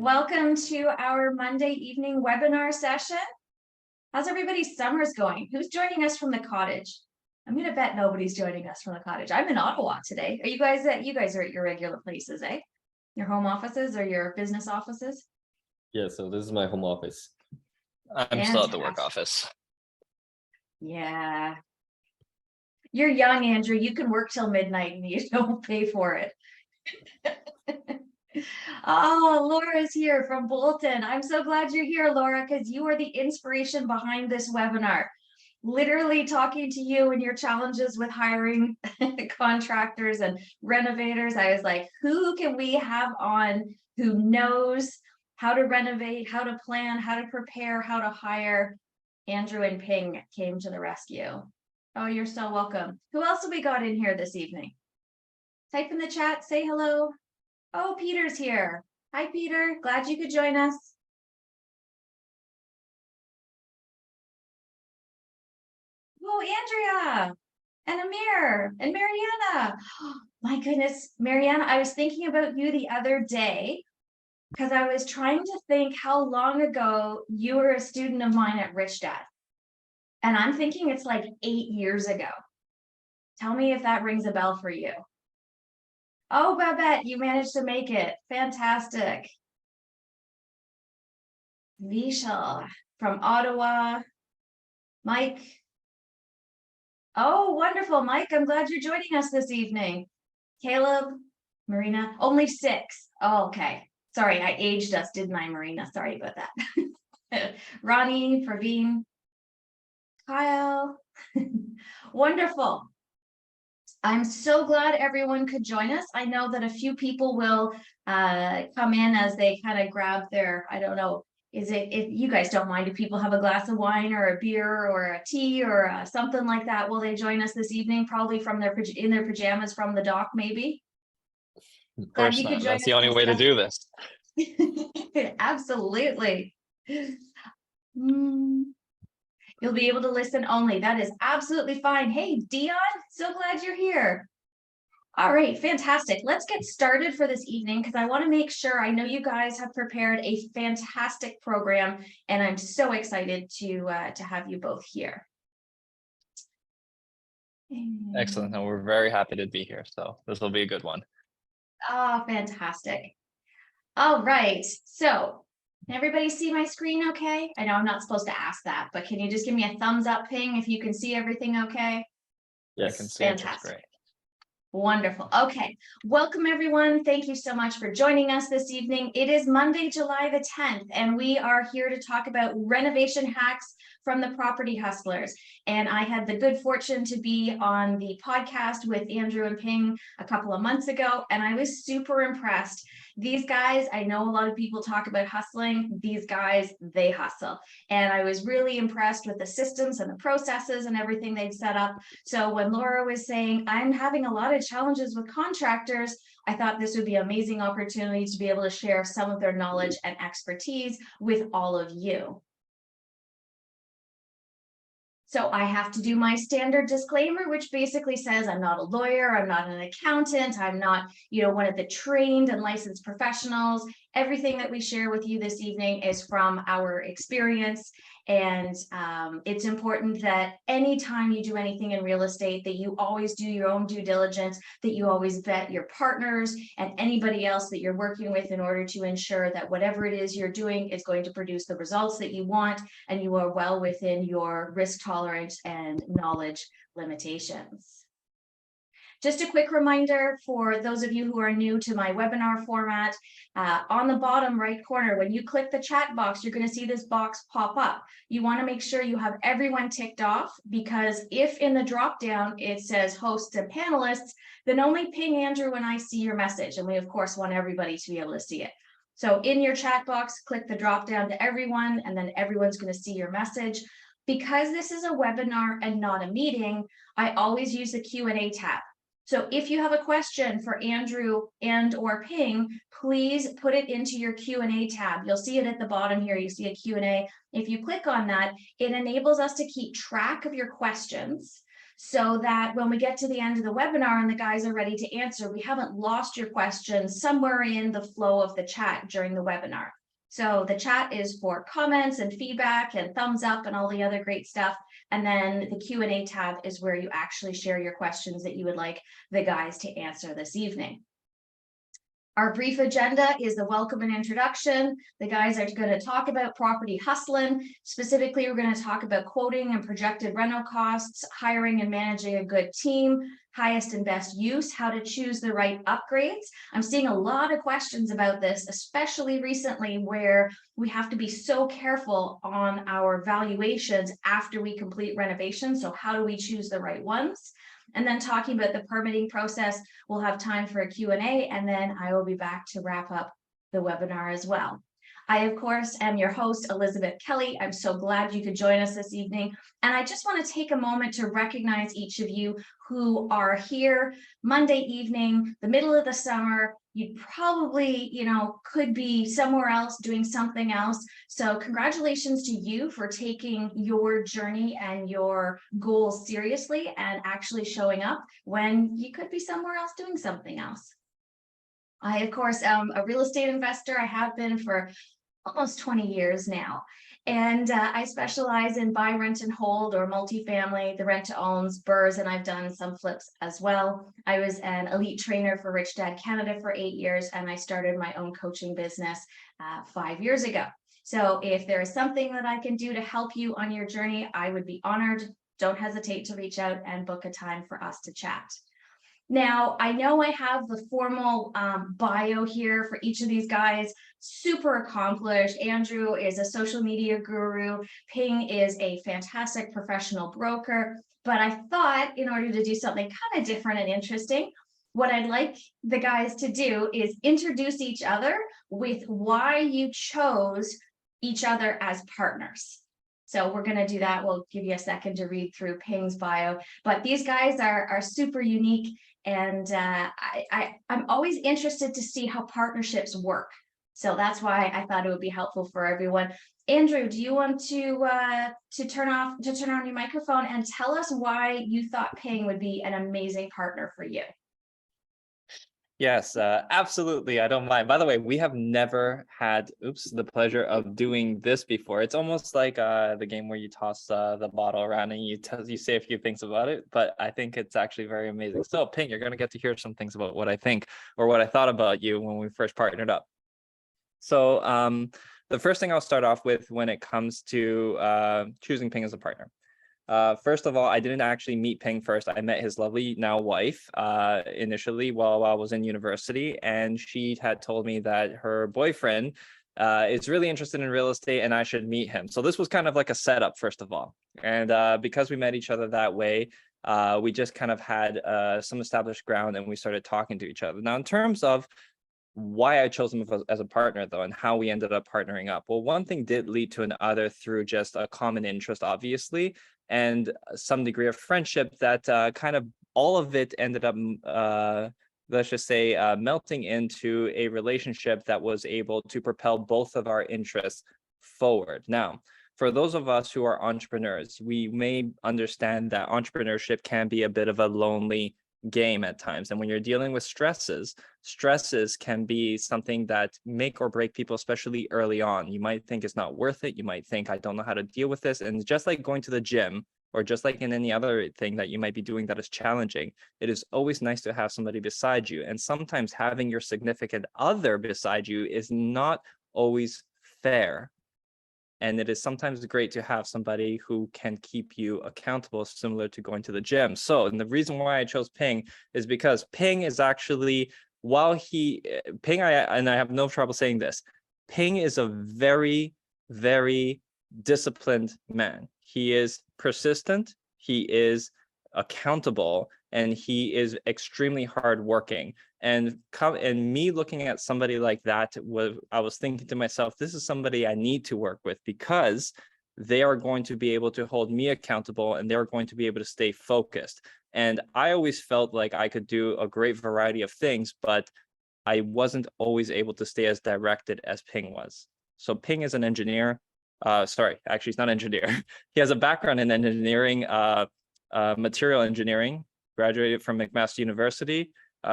Welcome to our Monday evening webinar session. How's everybody's summers going? Who's joining us from the cottage? I'm going to bet nobody's joining us from the cottage. I'm in Ottawa today. Are you guys are at your regular places, eh? Your home offices or your business offices? Yeah, so this is my home office. I'm still at the work office. Yeah. You're young, Andrew. You can work till midnight and you don't pay for it. Oh, Laura's here from Bolton. I'm so glad you're here, Laura, because you are the inspiration behind this webinar. Literally talking to you and your challenges with hiring contractors and renovators. I was like, who can we have on who knows how to renovate, how to plan, how to prepare, how to hire? Andrew and Ping came to the rescue. Oh, you're so welcome. Who else have we got in here this evening? Type in the chat, say hello. Oh, Peter's here. Hi, Peter. Glad you could join us. Oh, Andrea and Amir and Mariana. Oh, my goodness, Mariana, I was thinking about you the other day because I was trying to think how long ago you were a student of mine at Rich Dad. And I'm thinking it's like 8 years ago. Tell me if that rings a bell for you. Oh, Babette, you managed to make it. Fantastic. Vishal from Ottawa. Mike. Oh, wonderful, Mike. I'm glad you're joining us this evening. Caleb, Marina, only 6. Oh, okay. Sorry, I aged us, didn't I, Marina? Sorry about that. Ronnie, Praveen, Kyle. Wonderful. I'm so glad everyone could join us. I know that a few people will come in as they kind of grab their, I don't know, if you guys don't mind if people have a glass of wine or a beer or a tea or something like that, will they join us this evening? Probably from in their pajamas from the dock, maybe. Of course not. That's the only way to do this. Absolutely. You'll be able to listen only. That is absolutely fine. Hey, Dion, so glad you're here. All right, fantastic. Let's get started for this evening because I want to make sure, I know you guys have prepared a fantastic program and I'm so excited to have you both here. Excellent. And we're very happy to be here. So this will be a good one. Oh, fantastic. All right. So can everybody see my screen okay? I know I'm not supposed to ask that, but can you just give me a thumbs up, Ping, if you can see everything okay? Yes, I can see. Fantastic. Great. Wonderful. Okay. Welcome, everyone. Thank you so much for joining us this evening. It is Monday, July the 10th, and we are here to talk about renovation hacks from the Property Hustlers. And I had the good fortune to be on the podcast with Andrew and Ping a couple of months ago, and I was super impressed. These guys, I know a lot of people talk about hustling. These guys, they hustle. And I was really impressed with the systems and the processes and everything they've set up. So when Laura was saying, I'm having a lot of challenges with contractors, I thought this would be an amazing opportunity to be able to share some of their knowledge and expertise with all of you. So I have to do my standard disclaimer, which basically says I'm not a lawyer, I'm not an accountant, I'm not, one of the trained and licensed professionals. Everything that we share with you this evening is from our experience. And it's important that anytime you do anything in real estate, that you always do your own due diligence, that you always vet your partners and anybody else that you're working with in order to ensure that whatever it is you're doing is going to produce the results that you want and you are well within your risk tolerance and knowledge limitations. Just a quick reminder for those of you who are new to my webinar format, on the bottom right corner, when you click the chat box, you're going to see this box pop up. You want to make sure you have everyone ticked off, because if in the drop down it says hosts and panelists, then only Ping, Andrew, and I see your message. And we, of course, want everybody to be able to see it. So in your chat box, click the drop down to everyone, and then everyone's going to see your message. Because this is a webinar and not a meeting, I always use the Q&A tab. So if you have a question for Andrew and or Ping, please put it into your Q&A tab. You'll see it at the bottom here. You see a Q&A. If you click on that, it enables us to keep track of your questions. so that when we get to the end of the webinar and the guys are ready to answer, we haven't lost your questions somewhere in the flow of the chat during the webinar. So the chat is for comments and feedback and thumbs up and all the other great stuff. And then the Q&A tab is where you actually share your questions that you would like the guys to answer this evening. Our brief agenda is the welcome and introduction. The guys are going to talk about property hustling. Specifically, we're going to talk about quoting and projected rental costs, hiring and managing a good team, highest and best use, how to choose the right upgrades. I'm seeing a lot of questions about this, especially recently, where we have to be so careful on our valuations after we complete renovations. So how do we choose the right ones? And then talking about the permitting process, we'll have time for a Q&A, and then I will be back to wrap up the webinar as well. I, of course, am your host, Elizabeth Kelly. I'm so glad you could join us this evening. And I just want to take a moment to recognize each of you who are here Monday evening, the middle of the summer. You probably, could be somewhere else doing something else. So congratulations to you for taking your journey and your goals seriously and actually showing up when you could be somewhere else doing something else. I, of course, am a real estate investor. I have been for almost 20 years now. And I specialize in buy, rent, and hold, or multifamily, the rent to owns, BRRRRs, and I've done some flips as well. I was an elite trainer for Rich Dad Canada for 8 years, and I started my own coaching business 5 years ago. So if there is something that I can do to help you on your journey, I would be honored. Don't hesitate to reach out and book a time for us to chat. Now, I know I have the formal bio here for each of these guys, super accomplished. Andrew is a social media guru. Ping is a fantastic professional broker. But I thought in order to do something kind of different and interesting, what I'd like the guys to do is introduce each other with why you chose each other as partners. So we're going to do that. We'll give you a second to read through Ping's bio. But these guys are super unique. And I'm always interested to see how partnerships work. So that's why I thought it would be helpful for everyone. Andrew, do you want to turn on your microphone and tell us why you thought Ping would be an amazing partner for you? Yes, absolutely. I don't mind. By the way, we have never had, the pleasure of doing this before. It's almost like the game where you toss the bottle around and you say a few things about it, but I think it's actually very amazing. So, Ping, you're going to get to hear some things about what I think or what I thought about you when we first partnered up. So, the first thing I'll start off with when it comes to choosing Ping as a partner. First of all, I didn't actually meet Ping first. I met his lovely now wife initially while I was in university, and she had told me that her boyfriend is really interested in real estate and I should meet him. So this was kind of like a setup, first of all. And because we met each other that way, we just kind of had some established ground and we started talking to each other. Now, in terms of why I chose him as a partner, though, and how we ended up partnering up. Well, one thing did lead to another through just a common interest, obviously, and some degree of friendship that kind of all of it ended up, let's just say, melting into a relationship that was able to propel both of our interests forward. Now, for those of us who are entrepreneurs, we may understand that entrepreneurship can be a bit of a lonely game at times. And when you're dealing with stresses can be something that make or break people, especially early on. You might think it's not worth it. You might think, I don't know how to deal with this. And just like going to the gym, or just like in any other thing that you might be doing that is challenging, it is always nice to have somebody beside you. And sometimes having your significant other beside you is not always fair. And it is sometimes great to have somebody who can keep you accountable, similar to going to the gym. So, and the reason why I chose Ping is because Ping is actually, I have no trouble saying this, Ping is a very, very disciplined man. He is persistent, he is accountable, and he is extremely hardworking. And me looking at somebody like that, I was thinking to myself, this is somebody I need to work with because they are going to be able to hold me accountable and they're going to be able to stay focused. And I always felt like I could do a great variety of things, but I wasn't always able to stay as directed as Ping was. So Ping is an engineer. Sorry, actually, he's not an engineer. He has a background in engineering. material engineering, graduated from McMaster University.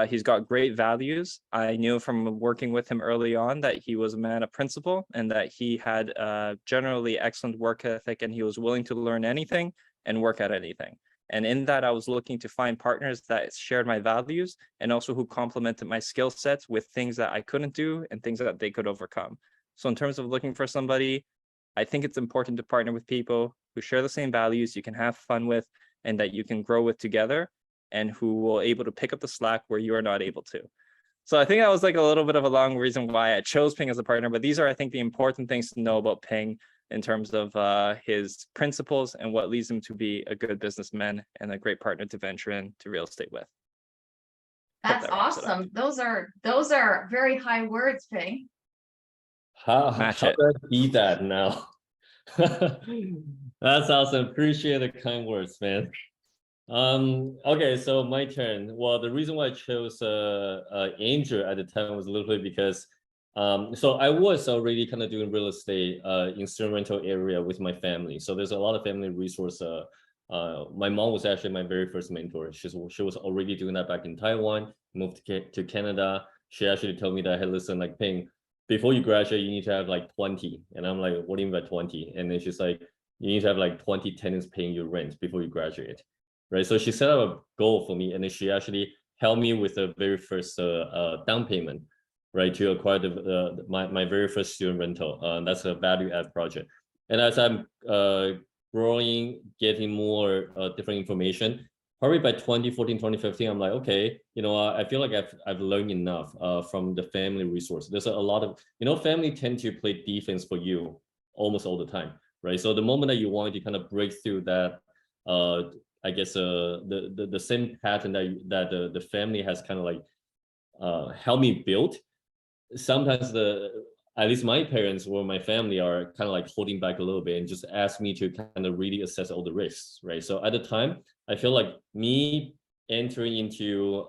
He's got great values. I knew from working with him early on that he was a man of principle and that he had generally excellent work ethic, and he was willing to learn anything and work at anything. And in that, I was looking to find partners that shared my values and also who complemented my skill sets with things that I couldn't do and things that they could overcome. So in terms of looking for somebody, I think it's important to partner with people who share the same values, you can have fun with, and that you can grow with together, and who will able to pick up the slack where you are not able to. So I think that was like a little bit of a long reason why I chose Ping as a partner, but these are, I think, the important things to know about Ping in terms of his principles and what leads him to be a good businessman and a great partner to venture into real estate with. That's that wraps it up. awesome. Those are very high words, Ping. How Match do it. I beat that now? That's awesome. Appreciate the kind words, man. Okay, so my turn. Well, the reason why I chose Andrew at the time was literally because so I was already kind of doing real estate in student rental area with my family. So there's a lot of family resource. My mom was actually my very first mentor. She was already doing that back in Taiwan, moved to Canada. She actually told me that, hey, listen, like Ping, before you graduate, you need to have like 20. And I'm like, what do you mean by 20? And then she's like, you need to have like 20 tenants paying your rent before you graduate. Right. So she set up a goal for me, and then she actually helped me with the very first down payment, right, to acquire my very first student rental. That's a value add project. And as I'm growing, getting more different information, probably by 2014, 2015, I'm like, okay, you know, I feel like I've learned enough from the family resource. There's a lot of, you know, family tend to play defense for you almost all the time, right? So the moment that you want to kind of break through that, I guess the same pattern that the family has kind of like helped me build. Sometimes at least my parents or my family are kind of like holding back a little bit and just ask me to kind of really assess all the risks, right? So at the time, I feel like me entering into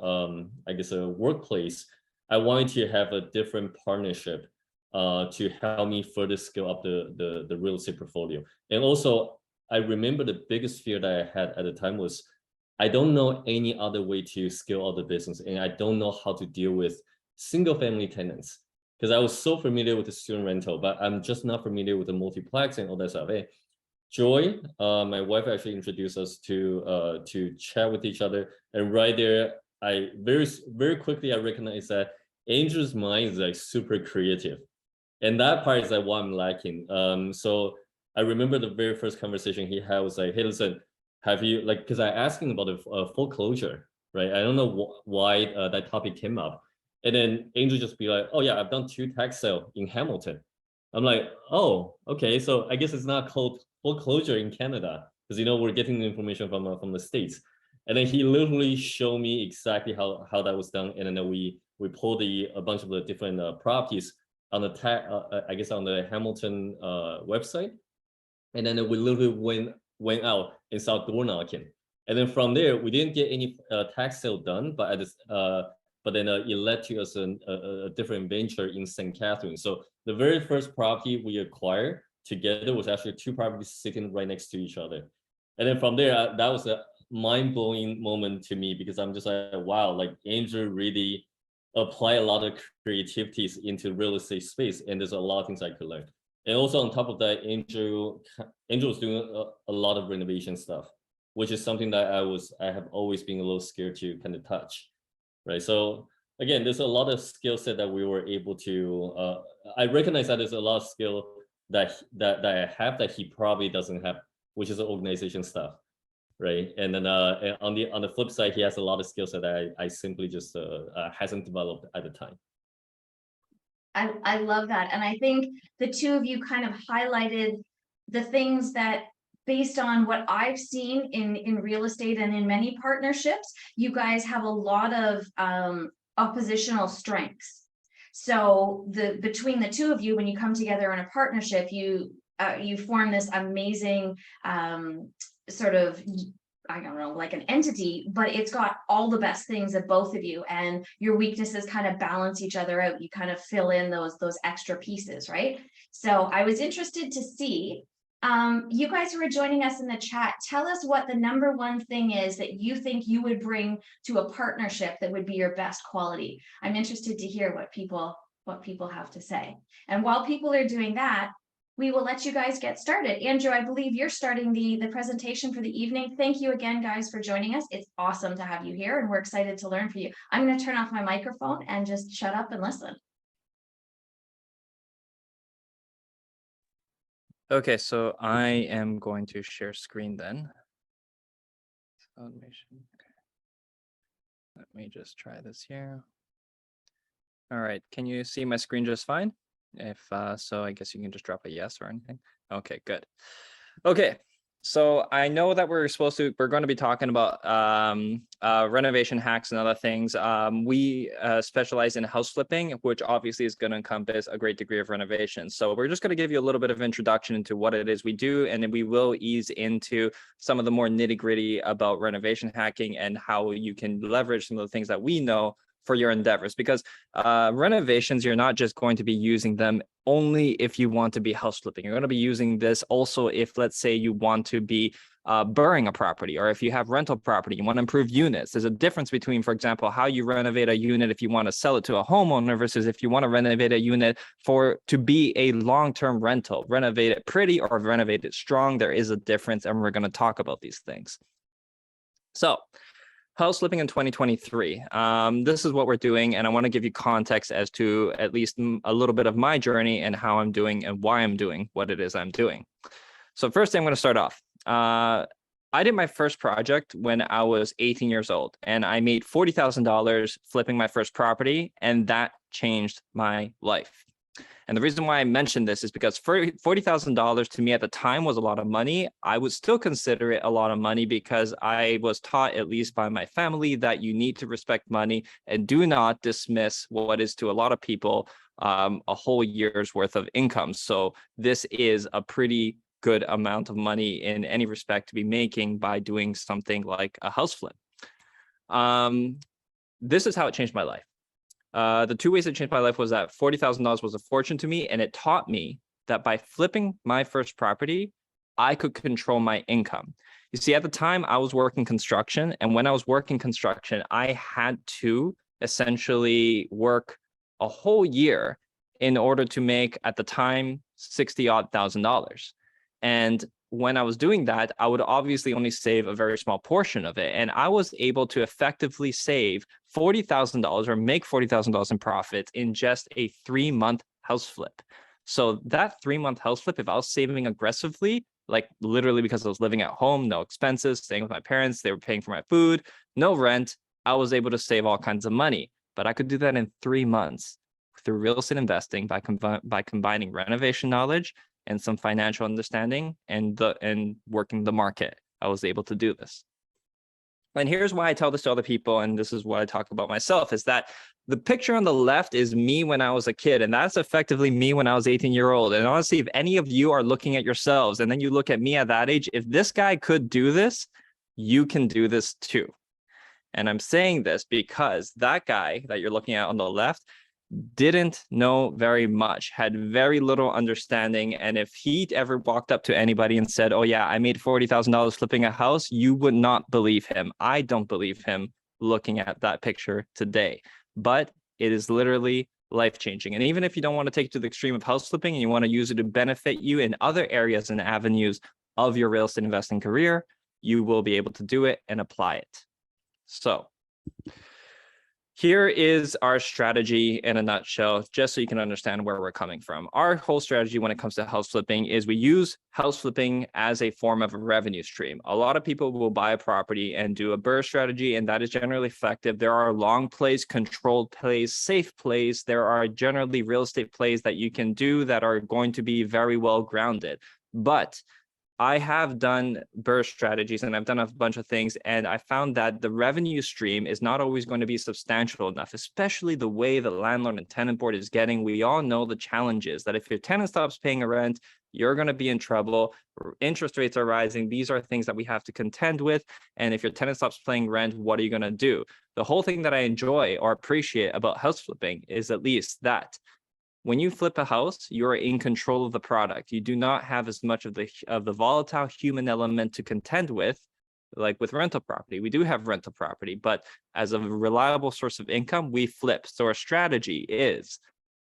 I guess a workplace, I wanted to have a different partnership to help me further scale up the real estate portfolio. And also, I remember the biggest fear that I had at the time was I don't know any other way to scale out the business, and I don't know how to deal with single family tenants, because I was so familiar with the student rental, but I'm just not familiar with the multiplex and all that stuff. Hey, Joy, my wife actually introduced us to chat with each other, and right there, I very quickly I recognized that Andrew's mind is like super creative, and that part is like what I'm lacking. So I remember the very first conversation he had was like, hey, listen, have you, like, because I asked him about a foreclosure, right? I don't know why that topic came up. And then Angel just be like, oh yeah, I've done 2 tax sale in Hamilton. I'm like, oh, okay. So I guess it's not called foreclosure in Canada, because, you know, we're getting the information from the States. And then he literally showed me exactly how that was done. And then we pulled a bunch of the different properties on the I guess on the Hamilton website. And then we literally went out and started door knocking. And then from there, we didn't get any tax sale done, but at this, but then it led to us a different venture in St. Catherine. So the very first property we acquired together was actually 2 properties sitting right next to each other. And then from there, that was a mind-blowing moment to me, because I'm just like, wow, like Andrew really apply a lot of creativities into real estate space, and there's a lot of things I could learn. And also on top of that, Andrew was doing a lot of renovation stuff, which is something that I have always been a little scared to kind of touch, right? So again, there's a lot of skill set that we were able to. I recognize that there's a lot of skill that I have that he probably doesn't have, which is the organization stuff, right? And then and on the flip side, he has a lot of skills that I simply just hasn't developed at the time. I love that. And I think the two of you kind of highlighted the things that, based on what I've seen in real estate and in many partnerships, you guys have a lot of oppositional strengths. So between the two of you, when you come together in a partnership, you form this amazing sort of, I don't know, like an entity, but it's got all the best things of both of you, and your weaknesses kind of balance each other out. You kind of fill in those extra pieces, right? So I was interested to see You guys who are joining us in the chat, tell us what the number one thing is that you think you would bring to a partnership that would be your best quality. I'm interested to hear what people have to say. And while people are doing that, we will let you guys get started. Andrew, I believe you're starting the presentation for the evening. Thank you again, guys, for joining us. It's awesome to have you here, and we're excited to learn from you. I'm going to turn off my microphone and just shut up and listen. Okay, so I am going to share screen then. Automation. Okay. Let me just try this here. All right, can you see my screen just fine? If so, I guess you can just drop a yes or anything. Okay, good. Okay, so I know that we're going to be talking about renovation hacks and other things. We specialize in house flipping, which obviously is going to encompass a great degree of renovation. So we're just going to give you a little bit of introduction into what it is we do, and then we will ease into some of the more nitty gritty about renovation hacking and how you can leverage some of the things that we know for your endeavors, because renovations, you're not just going to be using them only if you want to be house flipping. You're going to be using this also if, let's say, you want to be burring a property, or if you have rental property, you want to improve units. There's a difference between, for example, how you renovate a unit if you want to sell it to a homeowner versus if you want to renovate a unit to be a long-term rental. Renovate it pretty or renovate it strong. There is a difference, and we're going to talk about these things. So, house flipping in 2023. This is what we're doing, and I want to give you context as to at least a little bit of my journey and how I'm doing and why I'm doing what it is I'm doing. So first thing I'm going to start off. I did my first project when I was 18 years old, and I made $40,000 flipping my first property, and that changed my life. And the reason why I mentioned this is because $40,000 to me at the time was a lot of money. I would still consider it a lot of money because I was taught, at least by my family, that you need to respect money and do not dismiss what is to a lot of people a whole year's worth of income. So this is a pretty good amount of money in any respect to be making by doing something like a house flip. This is how it changed my life. The two ways it changed my life was that $40,000 was a fortune to me, and it taught me that by flipping my first property, I could control my income. You see, at the time I was working construction, and when I was working construction, I had to essentially work a whole year in order to make, at the time, $60,000. And when I was doing that, I would obviously only save a very small portion of it. And I was able to effectively save $40,000 or make $40,000 in profits in just a 3-month house flip. So that 3-month house flip, if I was saving aggressively, like literally because I was living at home, no expenses, staying with my parents, they were paying for my food, no rent, I was able to save all kinds of money. But I could do that in 3 months through real estate investing by combining renovation knowledge and some financial understanding and working the market. I was able to do this. And here's why I tell this to other people, and this is what I talk about myself, is that the picture on the left is me when I was a kid, and that's effectively me when I was 18-year-old. And honestly, if any of you are looking at yourselves and then you look at me at that age, if this guy could do this, you can do this too. And I'm saying this because that guy that you're looking at on the left didn't know very much, had very little understanding. And if he ever walked up to anybody and said, oh yeah, I made $40,000 flipping a house, you would not believe him. I don't believe him looking at that picture today, but it is literally life-changing. And even if you don't want to take it to the extreme of house flipping and you want to use it to benefit you in other areas and avenues of your real estate investing career, you will be able to do it and apply it. So here is our strategy in a nutshell, just so you can understand where we're coming from. Our whole strategy when it comes to house flipping is we use house flipping as a form of a revenue stream. A lot of people will buy a property and do a BRRRR strategy, and that is generally effective. There are long plays, controlled plays, safe plays. There are generally real estate plays that you can do that are going to be very well grounded. But I have done BRRRR strategies and I've done a bunch of things, and I found that the revenue stream is not always going to be substantial enough, especially the way the landlord and tenant board is getting. We all know the challenges that if your tenant stops paying a rent, you're going to be in trouble. Interest rates are rising. These are things that we have to contend with. And if your tenant stops paying rent, what are you going to do? The whole thing that I enjoy or appreciate about house flipping is at least that when you flip a house, you're in control of the product. You do not have as much of the volatile human element to contend with, like with rental property. We do have rental property, but as a reliable source of income, we flip. So our strategy is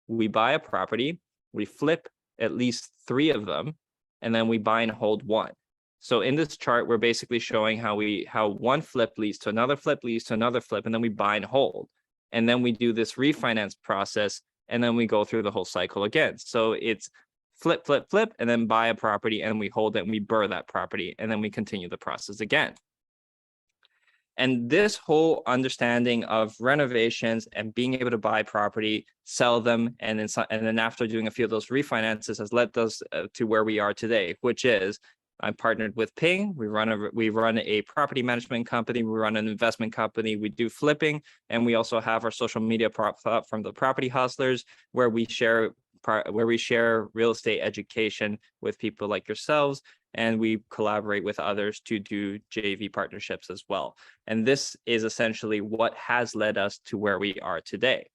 we buy a property, we flip at least 3 of them, and then we buy and hold 1. So in this chart, we're basically showing how one flip leads to another flip, leads to another flip, and then we buy and hold. And then we do this refinance process, and then we go through the whole cycle again. So it's flip, flip, flip, and then buy a property, and we hold it, and we burr that property, and then we continue the process again. And this whole understanding of renovations and being able to buy property, sell them, and then after doing a few of those refinances has led us to where we are today, which is I'm partnered with Ping. We run a property management company. We run an investment company. We do flipping, and we also have our social media platform, the Property Hustlers, where we share real estate education with people like yourselves, and we collaborate with others to do JV partnerships as well. And this is essentially what has led us to where we are today.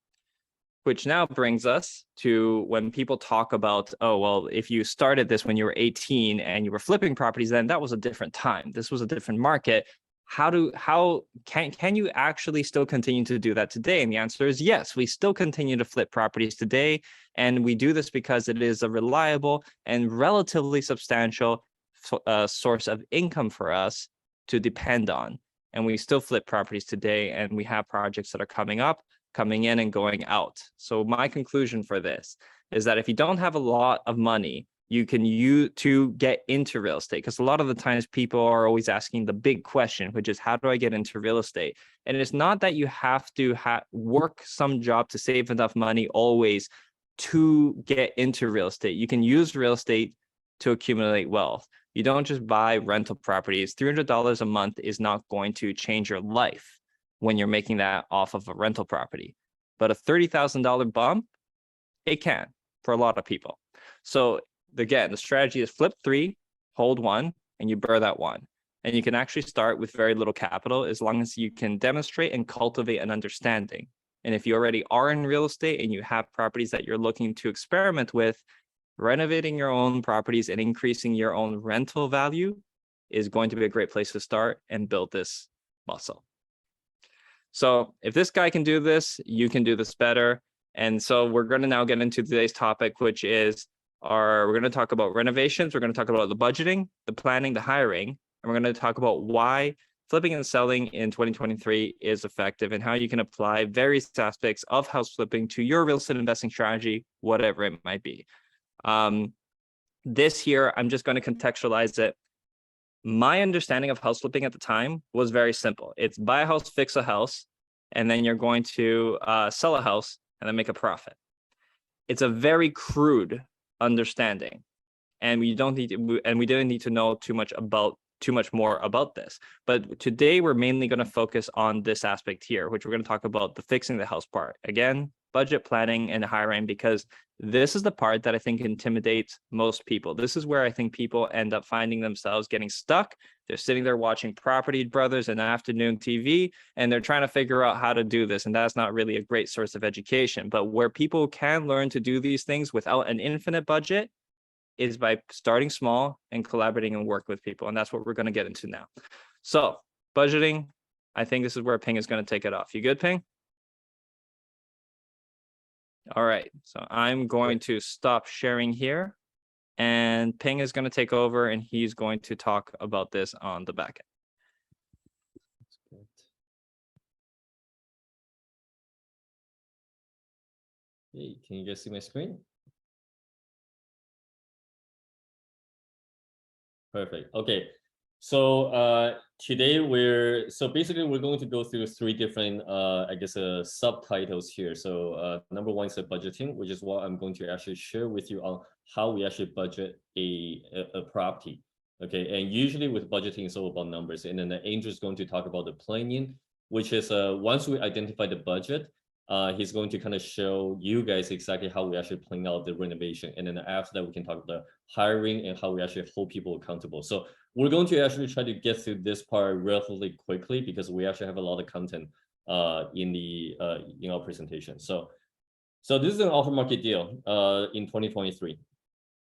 Which now brings us to when people talk about, oh, well, if you started this when you were 18 and you were flipping properties, then that was a different time. This was a different market. How can you actually still continue to do that today? And the answer is yes, we still continue to flip properties today. And we do this because it is a reliable and relatively substantial source of income for us to depend on. And we still flip properties today, and we have projects that are coming in and going out. So my conclusion for this is that if you don't have a lot of money, you can use to get into real estate, because a lot of the times people are always asking the big question, which is how do I get into real estate? And it's not that you have to work some job to save enough money always to get into real estate. You can use real estate to accumulate wealth. You don't just buy rental properties. $300 a month is not going to change your life when you're making that off of a rental property. But a $30,000 bump, it can for a lot of people. So again, the strategy is flip 3, hold 1, and you burr that 1. And you can actually start with very little capital as long as you can demonstrate and cultivate an understanding. And if you already are in real estate and you have properties that you're looking to experiment with, renovating your own properties and increasing your own rental value is going to be a great place to start and build this muscle. So if this guy can do this, you can do this better. And so we're going to now get into today's topic, which is we're going to talk about renovations. We're going to talk about the budgeting, the planning, the hiring, and we're going to talk about why flipping and selling in 2023 is effective and how you can apply various aspects of house flipping to your real estate investing strategy, whatever it might be. This here, I'm just going to contextualize it. My understanding of house flipping at the time was very simple. It's buy a house, fix a house, and then you're going to sell a house and then make a profit. It's a very crude understanding, and we didn't need to know too much more about this. But today we're mainly going to focus on this aspect here, which we're going to talk about the fixing the house part. Again, budget planning and hiring, because this is the part that I think intimidates most people. This is where I think people end up finding themselves getting stuck. They're sitting there watching Property Brothers and afternoon TV, and they're trying to figure out how to do this. And that's not really a great source of education. But where people can learn to do these things without an infinite budget is by starting small and collaborating and work with people. And that's what we're going to get into now. So budgeting, I think this is where Ping is going to take it off. You good, Ping? All right, so I'm going to stop sharing here, and Ping is going to take over, and he's going to talk about this on the back end. Hey, can you guys see my screen? Perfect. Okay. So today we're going to go through 3 different subtitles here. So number 1 is budgeting, which is what I'm going to actually share with you on how we actually budget a property. Okay, and usually with budgeting it's all about numbers, and then Andrew is going to talk about the planning, which is once we identify the budget, he's going to kind of show you guys exactly how we actually plan out the renovation, and then after that we can talk about the hiring and how we actually hold people accountable. So we're going to actually try to get through this part relatively quickly because we actually have a lot of content in our presentation. So So this is an off market deal in 2023.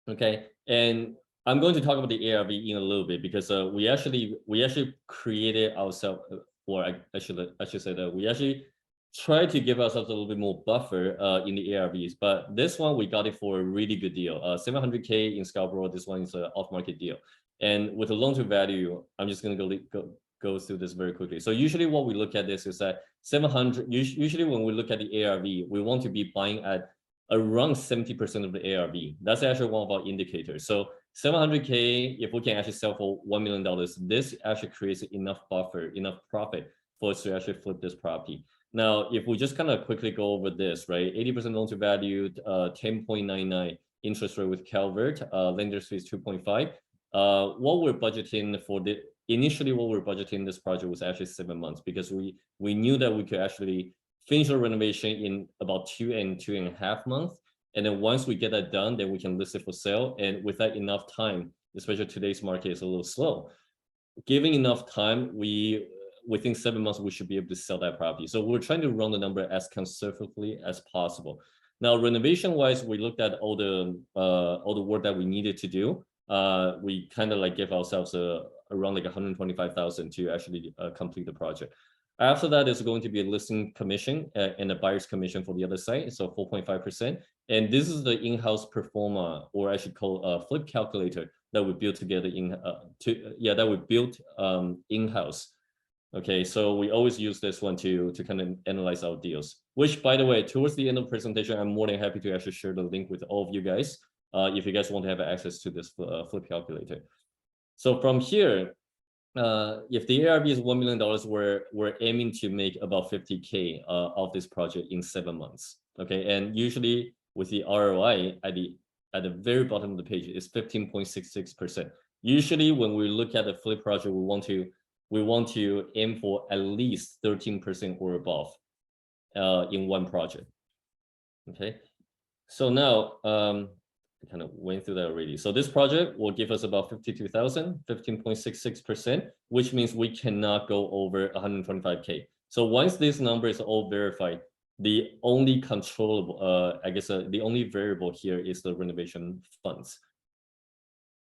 Okay, and I'm going to talk about the ARV in a little bit because we actually created ourselves, or I should say that we actually try to give ourselves a little bit more buffer in the ARVs. But this one we got it for a really good deal. 700K in Scarborough. This one is an off-market deal, and with a loan to value, I'm just going to go through this very quickly. So usually what we look at this is that 700. Usually when we look at the ARV, we want to be buying at around 70% of the ARV. That's actually one of our indicators. So 700K, if we can actually sell for $1 million, this actually creates enough buffer, enough profit for us to actually flip this property. Now, if we just kind of quickly go over this, right? 80% loan to value, 10.99 interest rate with Calvert, lender's fees 2.5. What we're budgeting for initially what we're budgeting this project was actually 7 months because we knew that we could actually finish the renovation in about 2.5 months. And then once we get that done, then we can list it for sale. And with that enough time, especially today's market is a little slow. Giving enough time, within 7 months, we should be able to sell that property. So we're trying to run the number as conservatively as possible. Now, renovation wise, we looked at all the work that we needed to do. We kind of like give ourselves around like 125,000 to actually complete the project. After that is going to be a listing commission and a buyer's commission for the other side, so 4.5%. And this is the in-house pro forma, or I should call a flip calculator that we built together in-house. Okay, so we always use this one to kind of analyze our deals. Which, by the way, towards the end of the presentation, I'm more than happy to actually share the link with all of you guys if you guys want to have access to this flip calculator. So from here. If the ARV is $1 million, we're aiming to make about 50K of this project in 7 months. Okay, and usually with the ROI at the very bottom of the page is 15.66%. Usually when we look at the flip project, we want to aim for at least 13% or above in one project. Okay, so now I kind of went through that already. So this project will give us about 52,000, 15.66%, which means we cannot go over 125K. So once this number is all verified, the only controllable, the only variable here is the renovation funds.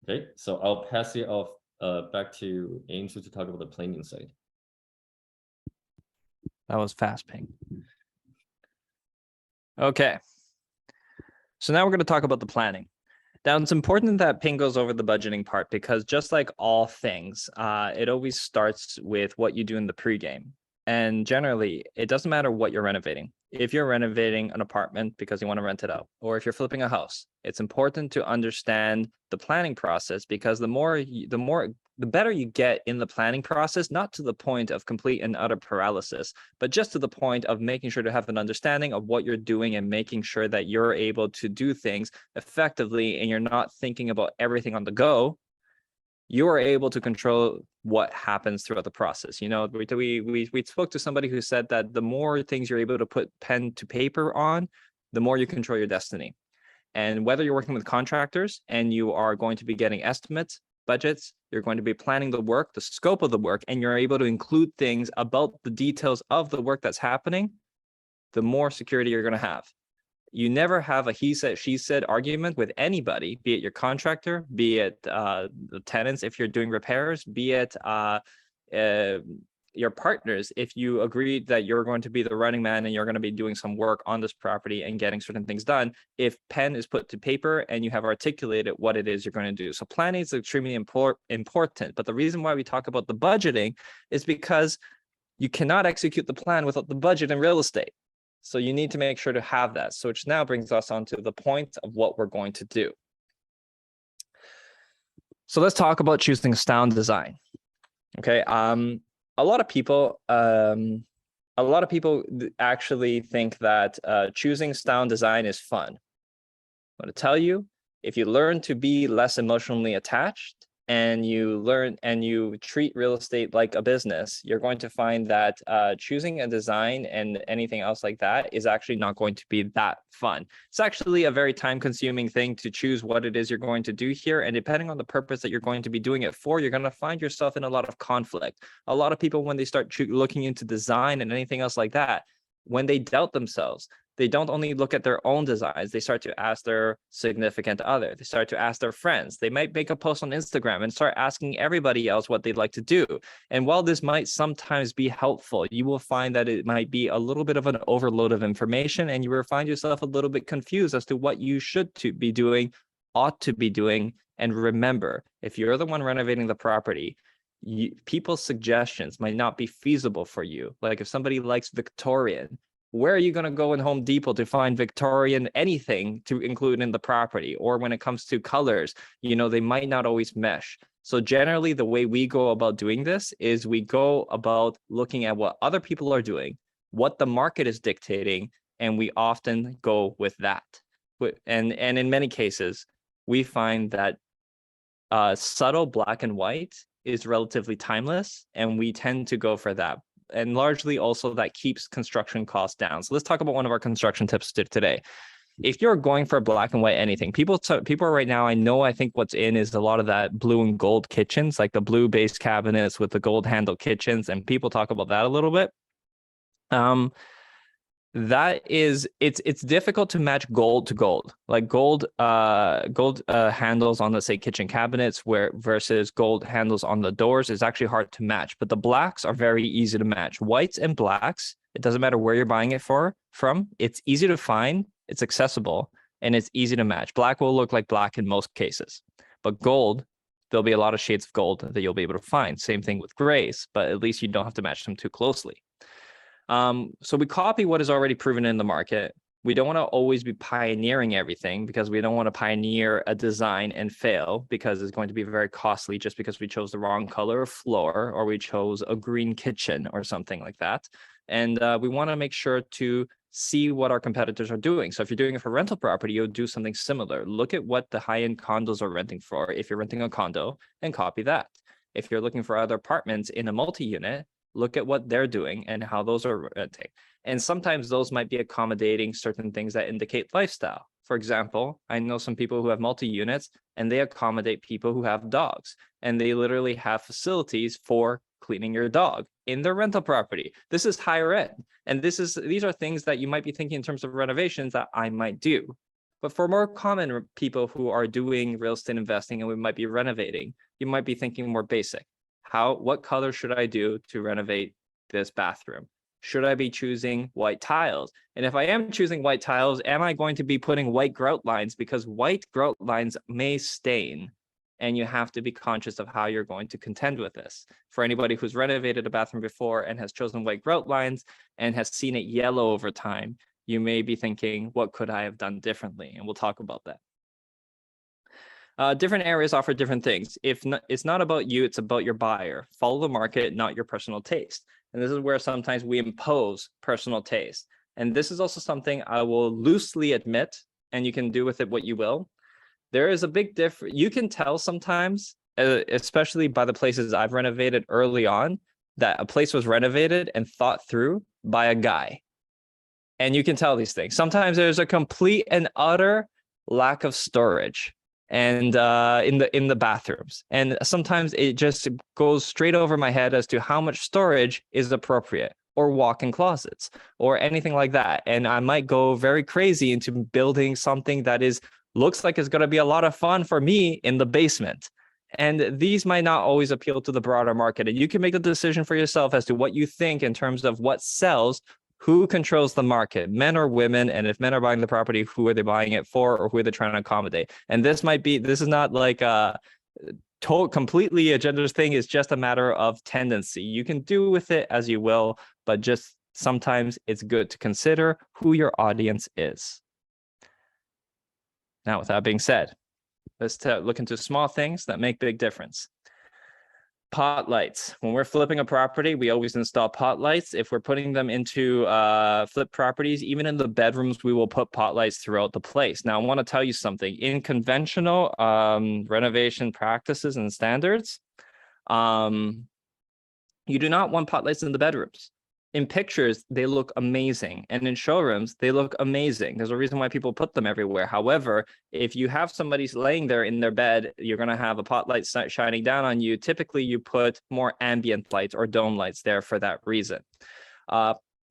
Okay, so I'll pass it off back to Andrew to talk about the planning side. That was fast, Ping. Okay. So now we're going to talk about the planning. Now, it's important that Ping goes over the budgeting part because just like all things, it always starts with what you do in the pregame. And generally, it doesn't matter what you're renovating. If you're renovating an apartment because you want to rent it out, or if you're flipping a house, it's important to understand the planning process because the better you get in the planning process, not to the point of complete and utter paralysis, but just to the point of making sure to have an understanding of what you're doing and making sure that you're able to do things effectively and you're not thinking about everything on the go. You are able to control what happens throughout the process. You know, we spoke to somebody who said that the more things you're able to put pen to paper on, the more you control your destiny. And whether you're working with contractors and you are going to be getting estimates, budgets, you're going to be planning the work, the scope of the work, and you're able to include things about the details of the work that's happening, the more security you're going to have. You never have a he said, she said argument with anybody, be it your contractor, be it the tenants if you're doing repairs, be it your partners if you agreed that you're going to be the running man and you're going to be doing some work on this property and getting certain things done. If pen is put to paper and you have articulated what it is you're going to do. So planning is extremely important. But the reason why we talk about the budgeting is because you cannot execute the plan without the budget in real estate. So you need to make sure to have that. So which now brings us on to the point of what we're going to do. So let's talk about choosing style and design. Okay. A lot of people actually think that choosing style and design is fun. I'm going to tell you, if you learn to be less emotionally attached and you treat real estate like a business, you're going to find that choosing a design and anything else like that is actually not going to be that fun. It's actually a very time-consuming thing to choose what it is you're going to do here. And depending on the purpose that you're going to be doing it for, you're going to find yourself in a lot of conflict. A lot of people, when they start looking into design and anything else like that, when they doubt themselves, they don't only look at their own designs, they start to ask their significant other, they start to ask their friends, they might make a post on Instagram and start asking everybody else what they'd like to do. And while this might sometimes be helpful, you will find that it might be a little bit of an overload of information, and you will find yourself a little bit confused as to what you should to be doing, ought to be doing. And remember, if you're the one renovating the property, people's suggestions might not be feasible for you. Like if somebody likes Victorian, where are you going to go in Home Depot to find Victorian anything to include in the property? Or when it comes to colors, they might not always mesh. So generally, the way we go about doing this is we go about looking at what other people are doing, what the market is dictating, and we often go with that. And in many cases, we find that subtle black and white is relatively timeless, and we tend to go for that. And largely also that keeps construction costs down. So let's talk about one of our construction tips today. If you're going for black and white anything, people are right now, I think what's in is a lot of that blue and gold kitchens, like the blue base cabinets with the gold handle kitchens, and people talk about that a little bit. It's difficult to match gold to gold, like gold handles on, let's say, kitchen cabinets versus gold handles on the doors is actually hard to match, but the blacks are very easy to match. Whites and blacks, it doesn't matter where you're buying it from, it's easy to find, it's accessible, and it's easy to match. Black will look like black in most cases, but gold, there'll be a lot of shades of gold that you'll be able to find. Same thing with grays, but at least you don't have to match them too closely. So we copy what is already proven in the market. We don't want to always be pioneering everything, because we don't want to pioneer a design and fail because it's going to be very costly just because we chose the wrong color of floor or we chose a green kitchen or something like that. And we want to make sure to see what our competitors are doing. So if you're doing it for rental property, you'll do something similar. Look at what the high-end condos are renting for if you're renting a condo, and copy that. If you're looking for other apartments in a multi-unit, look at what they're doing and how those are renting. And sometimes those might be accommodating certain things that indicate lifestyle. For example, I know some people who have multi-units and they accommodate people who have dogs, and they literally have facilities for cleaning your dog in their rental property. This is higher end. And these are things that you might be thinking in terms of renovations that I might do. But for more common people who are doing real estate investing and we might be renovating, you might be thinking more basic. What color should I do to renovate this bathroom? Should I be choosing white tiles? And if I am choosing white tiles, am I going to be putting white grout lines? Because white grout lines may stain, and you have to be conscious of how you're going to contend with this. For anybody who's renovated a bathroom before and has chosen white grout lines and has seen it yellow over time, you may be thinking, what could I have done differently? And we'll talk about that. Different areas offer different things. It's not about you, it's about your buyer. Follow the market, not your personal taste. And this is where sometimes we impose personal taste. And this is also something I will loosely admit, and you can do with it what you will. There is a big difference. You can tell sometimes, especially by the places I've renovated early on, that a place was renovated and thought through by a guy. And you can tell these things. Sometimes there's a complete and utter lack of storage and in the bathrooms, and sometimes it just goes straight over my head as to how much storage is appropriate, or walk-in closets or anything like that. And I might go very crazy into building something that looks like it's going to be a lot of fun for me in the basement. And these might not always appeal to the broader market, and you can make the decision for yourself as to what you think in terms of what sells. Who controls the market, men or women? And if men are buying the property, who are they buying it for, or who are they trying to accommodate? And this is not like completely a gender thing. It's just a matter of tendency. You can do with it as you will, but just sometimes it's good to consider who your audience is. Now, with that being said, let's look into small things that make big difference. Pot lights. When we're flipping a property, we always install pot lights. If we're putting them into flip properties, even in the bedrooms, we will put pot lights throughout the place. Now, I want to tell you something. In conventional renovation practices and standards, you do not want pot lights in the bedrooms. In pictures, they look amazing. And in showrooms, they look amazing. There's a reason why people put them everywhere. However, if you have somebody laying there in their bed, you're going to have a pot light shining down on you. Typically, you put more ambient lights or dome lights there for that reason.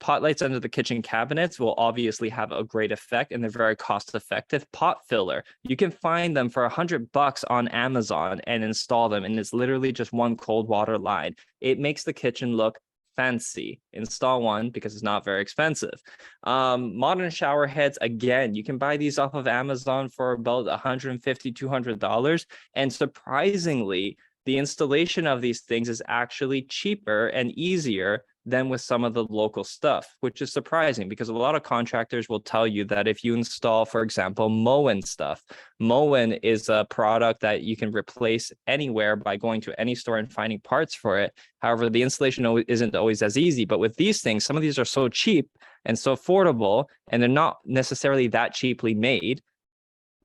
Pot lights under the kitchen cabinets will obviously have a great effect, and they're very cost effective. Pot filler, you can find them for $100 on Amazon and install them, and it's literally just one cold water line. It makes the kitchen look fancy. Install one because it's not very expensive. Modern shower heads, again, you can buy these off of Amazon for about $150, $200, and surprisingly, the installation of these things is actually cheaper and easier than with some of the local stuff, which is surprising because a lot of contractors will tell you that if you install, for example, Moen stuff, Moen is a product that you can replace anywhere by going to any store and finding parts for it. However, the installation isn't always as easy, but with these things, some of these are so cheap and so affordable, and they're not necessarily that cheaply made.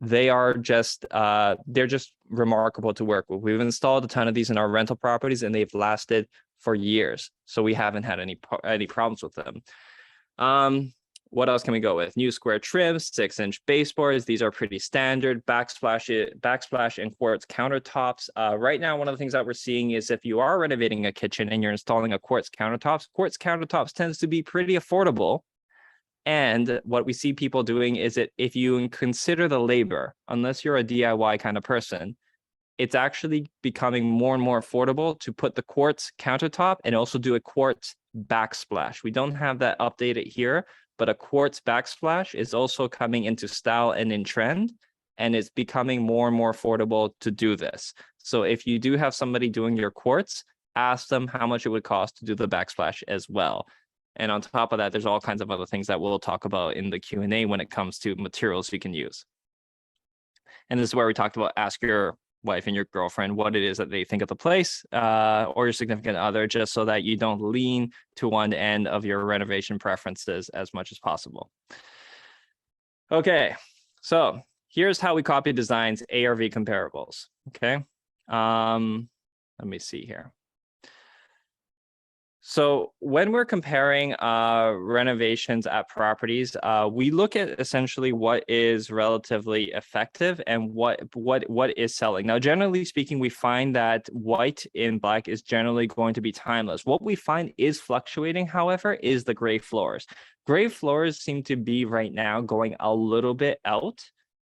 They are just they're just remarkable to work with. We've installed a ton of these in our rental properties, and they've lasted for years, so we haven't had any problems with them. What else can we go with? New square trims, 6-inch baseboards. These are pretty standard. Backsplash and quartz countertops. Right now, one of the things that we're seeing is if you are renovating a kitchen and you're installing a quartz countertops tends to be pretty affordable. And what we see people doing is that if you consider the labor, unless you're a DIY kind of person, it's actually becoming more and more affordable to put the quartz countertop and also do a quartz backsplash. We don't have that updated here, but a quartz backsplash is also coming into style and in trend, and it's becoming more and more affordable to do this. So if you do have somebody doing your quartz, ask them how much it would cost to do the backsplash as well. And on top of that, there's all kinds of other things that we'll talk about in the Q&A when it comes to materials you can use. And this is where we talked about ask your wife and your girlfriend what it is that they think of the place or your significant other, just so that you don't lean to one end of your renovation preferences as much as possible. Okay, so here's how we copy designs, ARV comparables. Okay, let me see here. So when we're comparing renovations at properties, we look at essentially what is relatively effective and what is selling. Now, generally speaking, we find that white in black is generally going to be timeless. What we find is fluctuating, however, is the gray floors. Gray floors seem to be right now going a little bit out.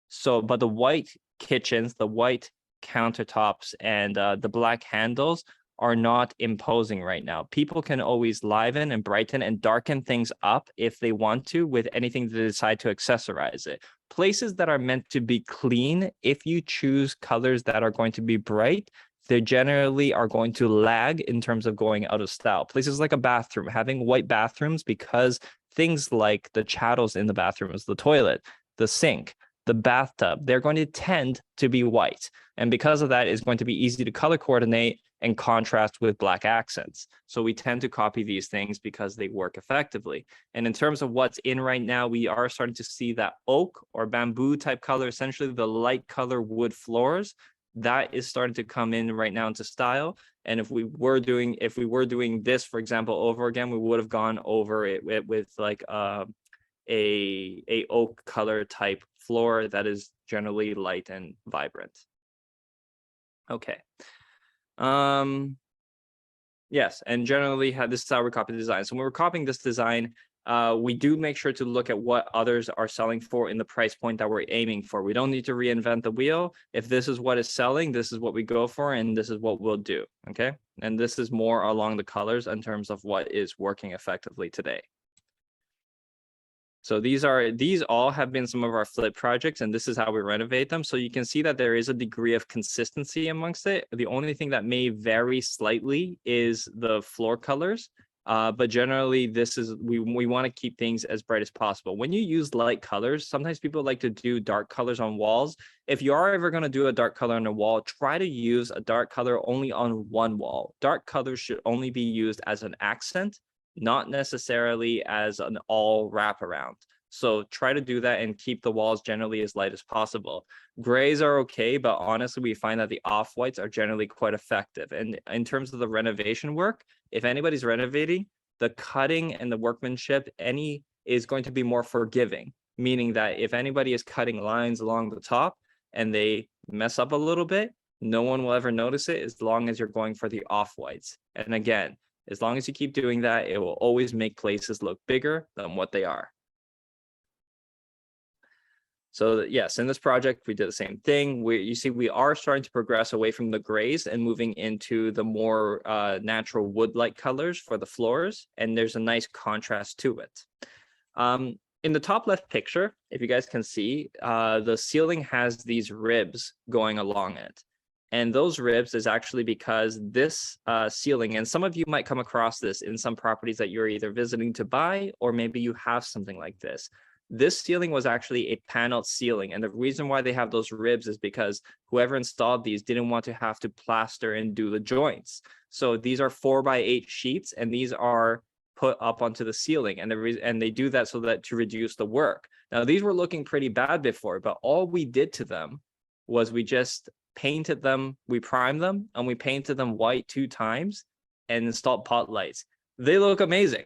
So, but the white kitchens, the white countertops, and the black handles are not imposing right now. People can always liven and brighten and darken things up if they want to with anything they decide to accessorize it. Places that are meant to be clean, if you choose colors that are going to be bright, they generally are going to lag in terms of going out of style. Places like a bathroom, having white bathrooms, because things like the chattels in the bathrooms, the toilet, the sink, the bathtub, they're going to tend to be white. And because of that, it's going to be easy to color coordinate and contrast with black accents. So we tend to copy these things because they work effectively. And in terms of what's in right now, we are starting to see that oak or bamboo type color, essentially the light color wood floors, that is starting to come in right now into style. And if we were doing this, for example, over again, we would have gone over it with like a oak color type floor that is generally light and vibrant. Okay. Yes, and generally this is how we copy the design. So when we're copying this design, we do make sure to look at what others are selling for in the price point that we're aiming for. We don't need to reinvent the wheel. If this is what is selling, this is what we go for, and this is what we'll do, okay? And this is more along the colors in terms of what is working effectively today. So these all have been some of our flip projects, and this is how we renovate them. So you can see that there is a degree of consistency amongst it. The only thing that may vary slightly is the floor colors. But generally, this is we want to keep things as bright as possible. When you use light colors, sometimes people like to do dark colors on walls. If you are ever going to do a dark color on a wall, try to use a dark color only on one wall. Dark colors should only be used as an accent, not necessarily as an all wraparound. So try to do that and keep the walls generally as light as possible. Grays are okay, but honestly, we find that the off-whites are generally quite effective. And in terms of the renovation work, if anybody's renovating, the cutting and the workmanship, is going to be more forgiving, meaning that if anybody is cutting lines along the top and they mess up a little bit, no one will ever notice it as long as you're going for the off-whites. And again, As long as you keep doing that, it will always make places look bigger than what they are. So yes, in this project, we did the same thing. You see, we are starting to progress away from the grays and moving into the more natural wood-like colors for the floors. And there's a nice contrast to it. In the top left picture, if you guys can see, the ceiling has these ribs going along it. And those ribs is actually because this ceiling, and some of you might come across this in some properties that you're either visiting to buy, or maybe you have something like this. This ceiling was actually a paneled ceiling. And the reason why they have those ribs is because whoever installed these didn't want to have to plaster and do the joints. So these are 4x8 sheets, and these are put up onto the ceiling, and they do that so that to reduce the work. Now, these were looking pretty bad before, but all we did to them was we just painted them, we primed them, and we painted them white 2 times and installed pot lights. They look amazing,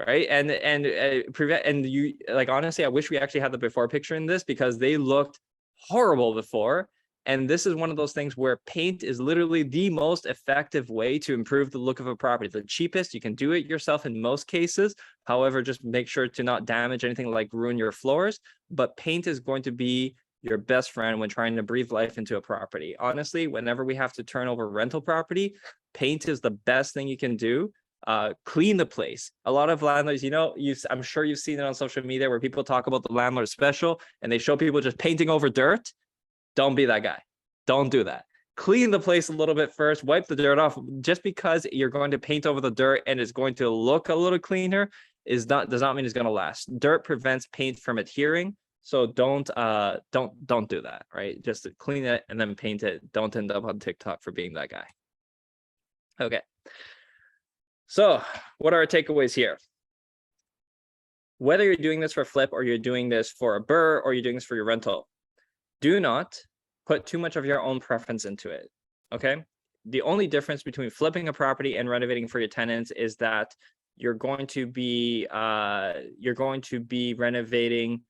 right? And you, like, honestly, I wish we actually had the before picture in this, because they looked horrible before. And this is one of those things where paint is literally the most effective way to improve the look of a property. The cheapest, you can do it yourself in most cases. However, just make sure to not damage anything, like ruin your floors. But paint is going to be your best friend when trying to breathe life into a property. Honestly, whenever we have to turn over rental property, paint is the best thing you can do. Clean the place. A lot of landlords, I'm sure you've seen it on social media where people talk about the landlord special and they show people just painting over dirt. Don't be that guy. Don't do that. Clean the place a little bit first, wipe the dirt off. Just because you're going to paint over the dirt and it's going to look a little cleaner does not mean it's going to last. Dirt prevents paint from adhering. So don't do that, right? Just clean it and then paint it. Don't end up on TikTok for being that guy. Okay. So what are our takeaways here? Whether you're doing this for flip, or you're doing this for a BRRRR, or you're doing this for your rental, do not put too much of your own preference into it, okay? The only difference between flipping a property and renovating for your tenants is that you're going to be renovating.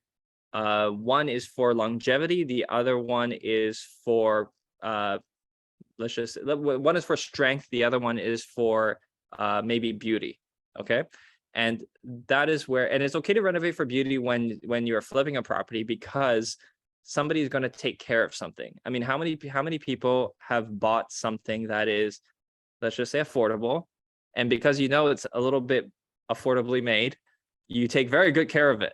One is for longevity, the other one is for one is for strength, the other one is for maybe beauty, okay? And that is where, and it's okay to renovate for beauty when you're flipping a property, because somebody is going to take care of something. I mean, how many people have bought something that is, let's just say, affordable, and because it's a little bit affordably made, you take very good care of it,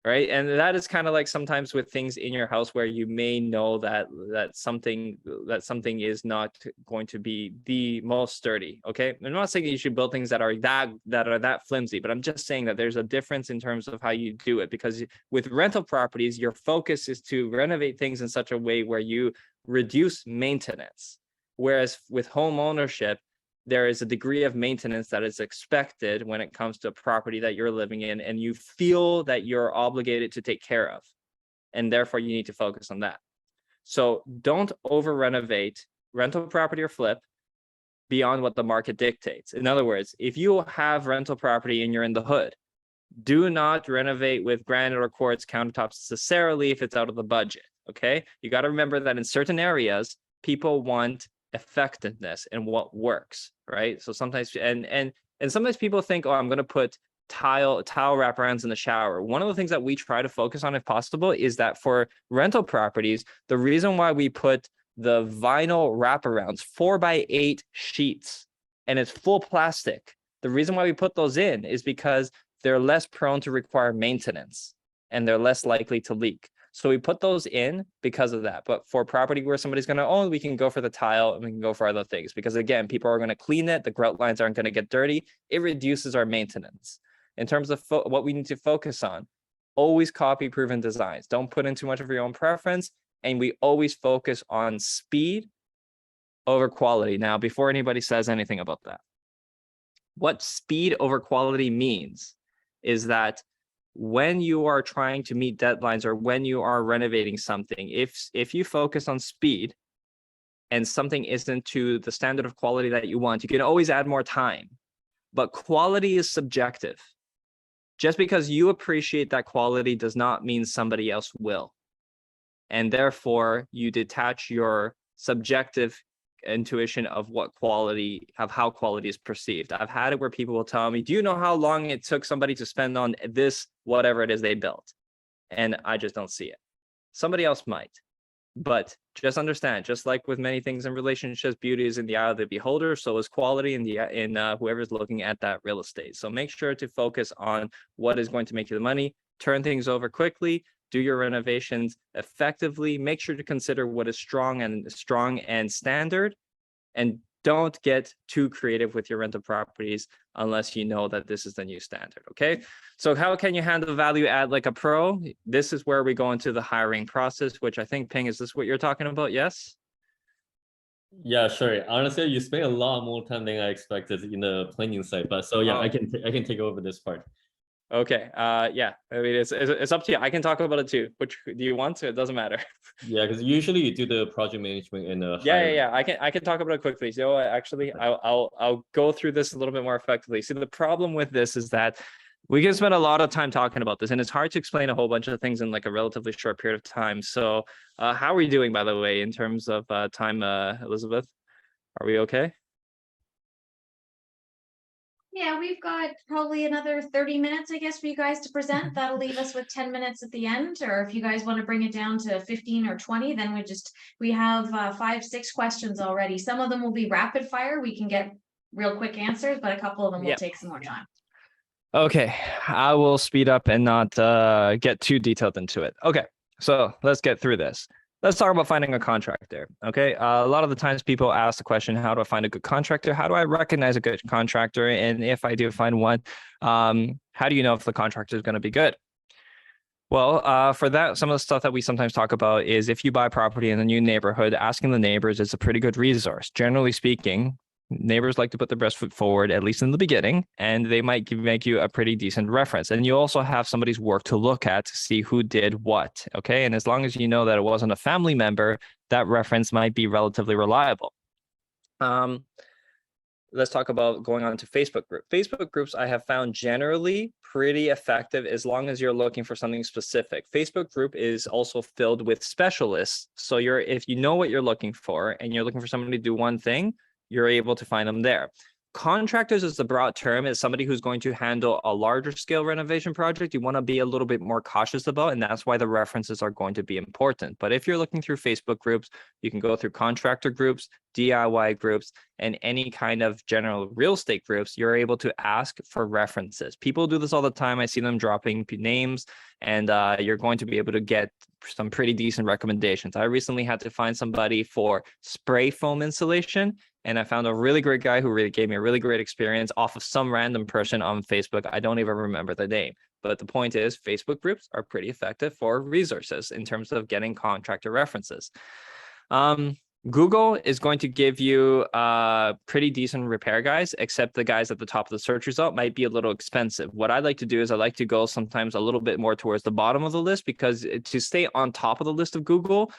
right? And that is kind of like sometimes with things in your house where you may know that something is not going to be the most sturdy. Okay, I'm not saying that you should build things that are that flimsy, but I'm just saying that there's a difference in terms of how you do it, because with rental properties, your focus is to renovate things in such a way where you reduce maintenance, whereas with home ownership, there is a degree of maintenance that is expected when it comes to a property that you're living in, and you feel that you're obligated to take care of, and therefore you need to focus on that. So don't over renovate rental property or flip beyond what the market dictates. In other words, if you have rental property and you're in the hood, do not renovate with granite or quartz countertops necessarily if it's out of the budget, okay? You got to remember that in certain areas, people want effectiveness and what works, right? So sometimes and sometimes people think, oh, I'm going to put tile wraparounds in the shower. One of the things that we try to focus on, if possible, is that for rental properties, the reason why we put the vinyl wraparounds 4x8 sheets and it's full plastic, the reason why we put those in is because they're less prone to require maintenance and they're less likely to leak. So we put those in because of that. But for property where somebody's going to own, we can go for the tile and we can go for other things, because again, people are going to clean it. The grout lines aren't going to get dirty. It reduces our maintenance. In terms of what we need to focus on, always copy proven designs. Don't put in too much of your own preference. And we always focus on speed over quality. Now, before anybody says anything about that, what speed over quality means is that when you are trying to meet deadlines or when you are renovating something, if you focus on speed and something isn't to the standard of quality that you want, you can always add more time. But quality is subjective. Just because you appreciate that quality does not mean somebody else will. And therefore, you detach your subjective intuition of how quality is perceived. I've had it where people will tell me, do you know how long it took somebody to spend on this, whatever it is they built? And I just don't see it. Somebody else might. But just understand, just like with many things in relationships, beauty is in the eye of the beholder. So is quality in whoever's looking at that real estate. So make sure to focus on what is going to make you the money. Turn things over quickly. Do your renovations effectively. Make sure to consider what is strong and standard, and don't get too creative with your rental properties unless you know that this is the new standard. Okay. So how can you handle value add like a pro? This is where we go into the hiring process, which I think, Ping, is this what you're talking about? Yes. Yeah, sure. Honestly, you spent a lot more time than I expected in the planning side, but so yeah, I can take over this part. Okay. Yeah. I mean, it's up to you. I can talk about it too. Which do you want to? It doesn't matter. Yeah, because usually you do the project management and Yeah. I can talk about it quickly. So actually, I'll go through this a little bit more effectively. See, the problem with this is that we can spend a lot of time talking about this, and it's hard to explain a whole bunch of things in like a relatively short period of time. So, how are we doing, by the way, in terms of time, Elizabeth? Are we okay? Yeah, we've got probably another 30 minutes, I guess, for you guys to present. That'll leave us with 10 minutes at the end. Or if you guys want to bring it down to 15 or 20, then we have 5-6 questions already. Some of them will be rapid fire. We can get real quick answers, but a couple of them will take some more time. Okay, I will speed up and not get too detailed into it. Okay, so let's get through this. Let's talk about finding a contractor. Okay, a lot of the times people ask the question, how do I find a good contractor? How do I recognize a good contractor? And if I do find one, how do you know if the contractor is going to be good? Well, for that, some of the stuff that we sometimes talk about is if you buy property in a new neighborhood, asking the neighbors is a pretty good resource. Generally speaking, neighbors like to put their best foot forward, at least in the beginning, and they might make you a pretty decent reference. And you also have somebody's work to look at to see who did what. Okay. And as long as you know that it wasn't a family member, that reference might be relatively reliable. Let's talk about going on to Facebook group. Facebook groups I have found generally pretty effective as long as you're looking for something specific. Facebook group is also filled with specialists. So if you know what you're looking for and you're looking for somebody to do one thing, you're able to find them there. Contractors is the broad term, is somebody who's going to handle a larger scale renovation project. You want to be a little bit more cautious about, and that's why the references are going to be important. But if you're looking through Facebook groups, you can go through contractor groups, DIY groups, and any kind of general real estate groups. You're able to ask for references. People do this all the time. I see them dropping names, and you're going to be able to get some pretty decent recommendations. I recently had to find somebody for spray foam insulation, and I found a really great guy who really gave me a really great experience off of some random person on Facebook. I don't even remember the name. But the point is, Facebook groups are pretty effective for resources in terms of getting contractor references. Google is going to give you pretty decent repair guys, except the guys at the top of the search result might be a little expensive. What I like to do is I like to go sometimes a little bit more towards the bottom of the list, because to stay on top of the list of Google,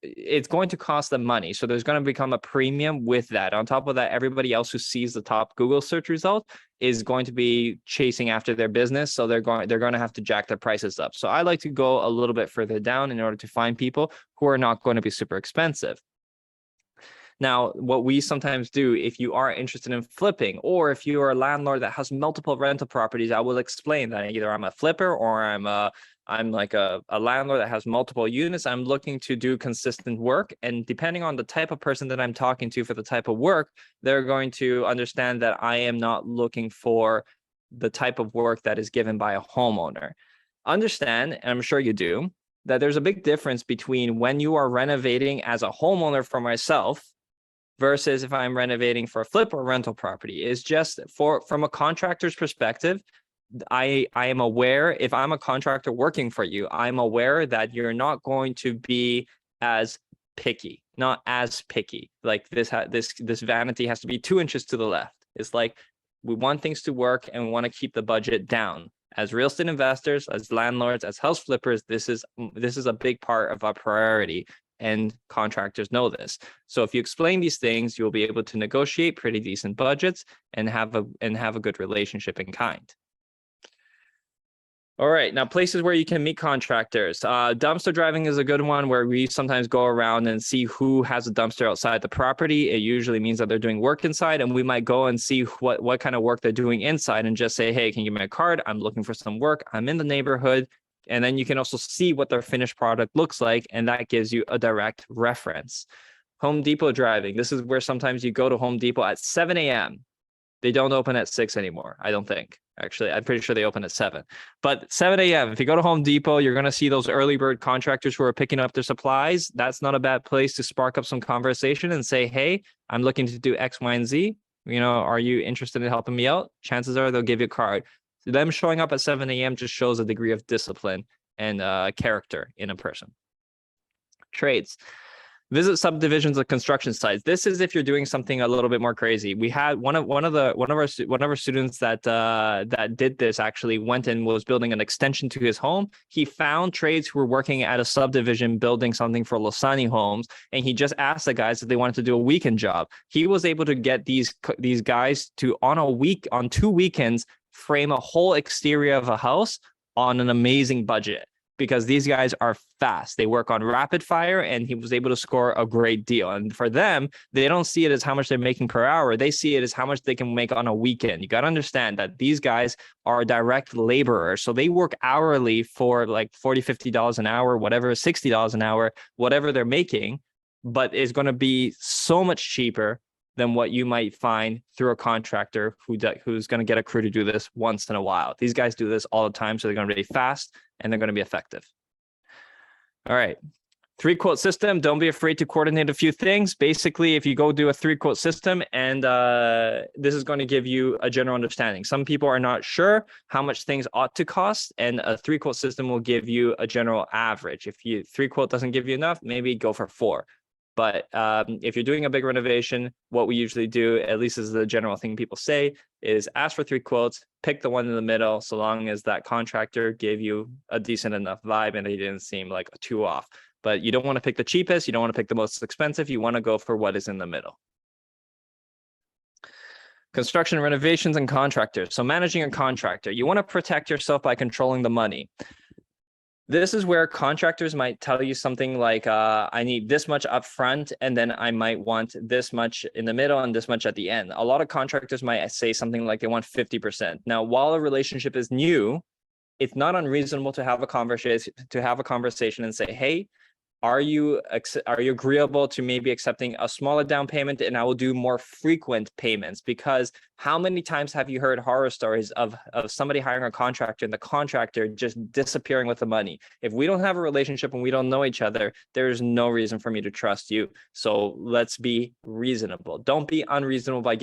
it's going to cost them money. So there's going to become a premium with that. On top of that, everybody else who sees the top Google search result is going to be chasing after their business. So they're going to have to jack their prices up. So I like to go a little bit further down in order to find people who are not going to be super expensive. Now, what we sometimes do, if you are interested in flipping, or if you are a landlord that has multiple rental properties, I will explain that either I'm a flipper or I'm like a landlord that has multiple units. I'm looking to do consistent work. And depending on the type of person that I'm talking to for the type of work, they're going to understand that I am not looking for the type of work that is given by a homeowner. Understand, and I'm sure you do, that there's a big difference between when you are renovating as a homeowner for myself versus if I'm renovating for a flip or rental property. Is just from a contractor's perspective, I am aware, if I'm a contractor working for you, I'm aware that you're not going to be as picky, not as picky. Like this vanity has to be 2 inches to the left. It's like, we want things to work and we want to keep the budget down. As real estate investors, as landlords, as house flippers, this is a big part of our priority, and contractors know this. So if you explain these things, you'll be able to negotiate pretty decent budgets and have a good relationship in kind. All right, now places where you can meet contractors. Dumpster driving is a good one where we sometimes go around and see who has a dumpster outside the property. It usually means that they're doing work inside, and we might go and see what kind of work they're doing inside and just say, hey, can you give me a card? I'm looking for some work. I'm in the neighborhood. And then you can also see what their finished product looks like, and that gives you a direct reference. Home Depot driving. This is where sometimes you go to Home Depot at 7 a.m. They don't open at 6 anymore, I don't think. Actually, I'm pretty sure they open at 7. But 7 a.m., if you go to Home Depot, you're going to see those early bird contractors who are picking up their supplies. That's not a bad place to spark up some conversation and say, hey, I'm looking to do X, Y, and Z. Are you interested in helping me out? Chances are they'll give you a card. So them showing up at 7 a.m. just shows a degree of discipline and character in a person. Trades. Visit subdivisions of construction sites. This is if you're doing something a little bit more crazy. We had one of our students that did this actually went and was building an extension to his home. He found trades who were working at a subdivision building something for Losani Homes, and he just asked the guys if they wanted to do a weekend job. He was able to get these guys to on 2 weekends frame a whole exterior of a house on an amazing budget. Because these guys are fast. They work on rapid fire, and he was able to score a great deal. And for them, they don't see it as how much they're making per hour. They see it as how much they can make on a weekend. You got to understand that these guys are direct laborers. So they work hourly for like $40, $50 an hour, whatever, $60 an hour, whatever they're making, but it's going to be so much cheaper than what you might find through a contractor who's going to get a crew to do this once in a while. These guys do this all the time, so they're going to be fast and they're going to be effective. All right. 3-quote system. Don't be afraid to coordinate a few things. Basically, if you go do a 3-quote system, and this is going to give you a general understanding. Some people are not sure how much things ought to cost, and a 3-quote system will give you a general average. If 3-quote doesn't give you enough, maybe go for 4. But if you're doing a big renovation, what we usually do, at least is the general thing people say, is ask for 3 quotes, pick the one in the middle, so long as that contractor gave you a decent enough vibe and they didn't seem like too off. But you don't want to pick the cheapest. You don't want to pick the most expensive. You want to go for what is in the middle. Construction, renovations, and contractors. So managing a contractor, you want to protect yourself by controlling the money. This is where contractors might tell you something like, I need this much upfront, and then I might want this much in the middle and this much at the end. A lot of contractors might say something like they want 50%. Now, while a relationship is new, it's not unreasonable to have a conversation and say, hey, are you agreeable to maybe accepting a smaller down payment, and I will do more frequent payments? Because how many times have you heard horror stories of somebody hiring a contractor and the contractor just disappearing with the money? If we don't have a relationship and we don't know each other, there's no reason for me to trust you. So let's be reasonable. Don't be unreasonable by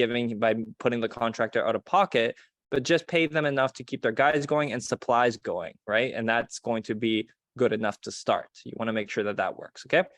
putting the contractor out of pocket, but just pay them enough to keep their guys going and supplies going, right? And that's going to be good enough to start. You want to make sure that works, okay?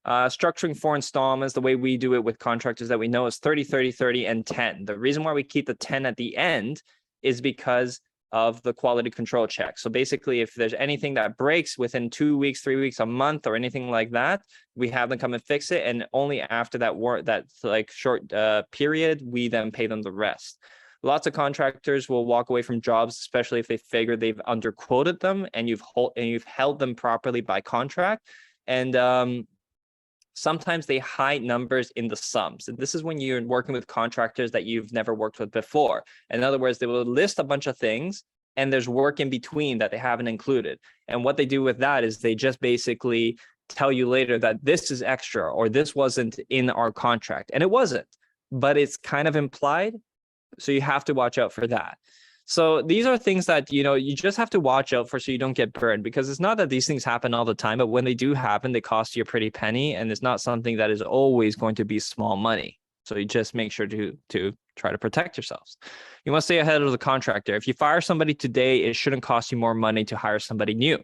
Structuring 4 installments, the way we do it with contractors that we know is 30, 30, 30, and 10. The reason why we keep the 10 at the end is because of the quality control check. So basically, if there's anything that breaks within 2 weeks, 3 weeks, a month, or anything like that, we have them come and fix it. And only after that short period, we then pay them the rest. Lots of contractors will walk away from jobs, especially if they figure they've underquoted them and you've held them properly by contract. And sometimes they hide numbers in the sums. And this is when you're working with contractors that you've never worked with before. In other words, they will list a bunch of things and there's work in between that they haven't included. And what they do with that is they just basically tell you later that this is extra or this wasn't in our contract. And it wasn't, but it's kind of implied. So you have to watch out for that. So these are things that, you just have to watch out for so you don't get burned, because it's not that these things happen all the time, but when they do happen, they cost you a pretty penny, and it's not something that is always going to be small money. So you just make sure to try to protect yourselves. You want to stay ahead of the contractor. If you fire somebody today, it shouldn't cost you more money to hire somebody new.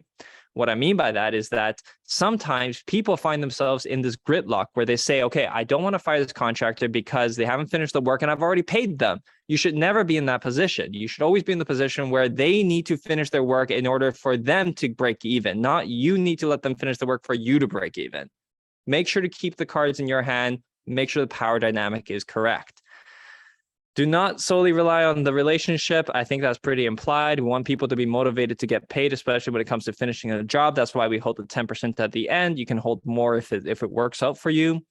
What I mean by that is that sometimes people find themselves in this gridlock where they say, okay, I don't want to fire this contractor because they haven't finished the work and I've already paid them. You should never be in that position. You should always be in the position where they need to finish their work in order for them to break even, not you need to let them finish the work for you to break even. Make sure to keep the cards in your hand. Make sure the power dynamic is correct. Do not solely rely on the relationship. I think that's pretty implied. We want people to be motivated to get paid, especially when it comes to finishing a job. That's why we hold the 10% at the end. You can hold more if it works out for you.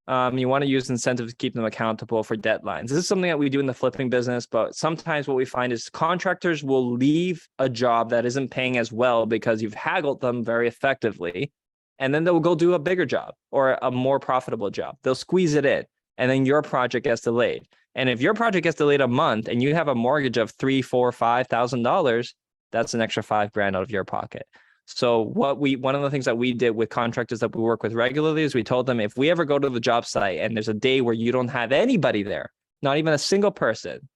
You want to use incentives to keep them accountable for deadlines. This is something that we do in the flipping business, but sometimes what we find is contractors will leave a job that isn't paying as well because you've haggled them very effectively, and then they'll go do a bigger job or a more profitable job. They'll squeeze it in, and then your project gets delayed. And if your project gets delayed a month and you have a mortgage of $3,000, $4,000, $5,000, that's an extra $5,000 out of your pocket. So one of the things that we did with contractors that we work with regularly is we told them, if we ever go to the job site and there's a day where you don't have anybody there, not even a single person,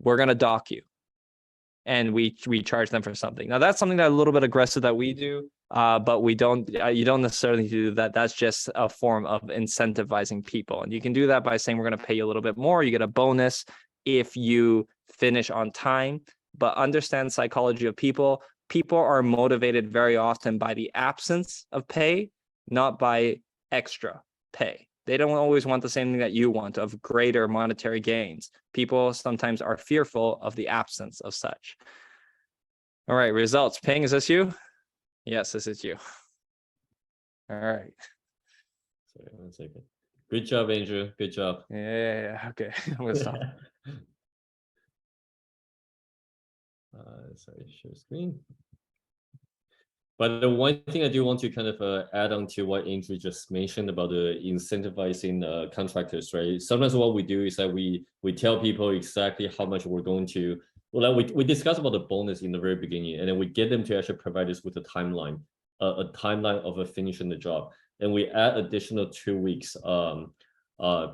we're going to dock you. And we charge them for something. Now that's something that a little bit aggressive that we do, but you don't necessarily do that. That's just a form of incentivizing people. And you can do that by saying, we're going to pay you a little bit more. You get a bonus if you finish on time, but understand psychology of people. People are motivated very often by the absence of pay, not by extra pay. They don't always want the same thing that you want, of greater monetary gains. People sometimes are fearful of the absence of such. All right, results. Ping, is this you? Yes, this is you. All right. Sorry, 1 second. Good job, Andrew. Good job. Yeah, okay. I'm gonna stop. Sorry, share screen. But the one thing I do want to kind of add on to what Andrew just mentioned about the incentivizing contractors, right? Sometimes what we do is that we tell people exactly how much we're going to, well, like we discuss about the bonus in the very beginning, and then we get them to actually provide us with a timeline of finishing the job. And we add additional 2 weeks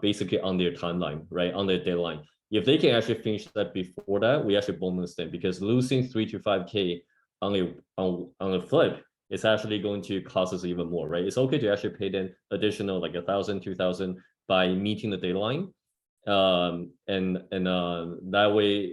basically on their timeline, right? On their deadline. If they can actually finish that before that, we actually bonus them, because losing 3 to 5K on a flip, it's actually going to cost us even more, right? It's okay to actually pay them additional like 1,000, 2,000 by meeting the deadline, and that way,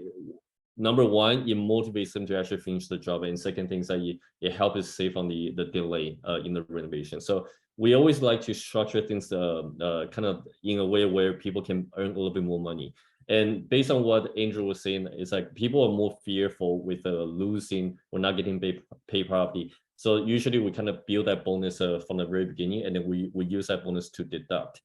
number one, it motivates them to actually finish the job, and second thing is that it helps us save on the delay in the renovation. So we always like to structure things kind of in a way where people can earn a little bit more money. And based on what Andrew was saying, it's like people are more fearful with losing or not getting paid properly. So usually we kind of build that bonus from the very beginning, and then we use that bonus to deduct.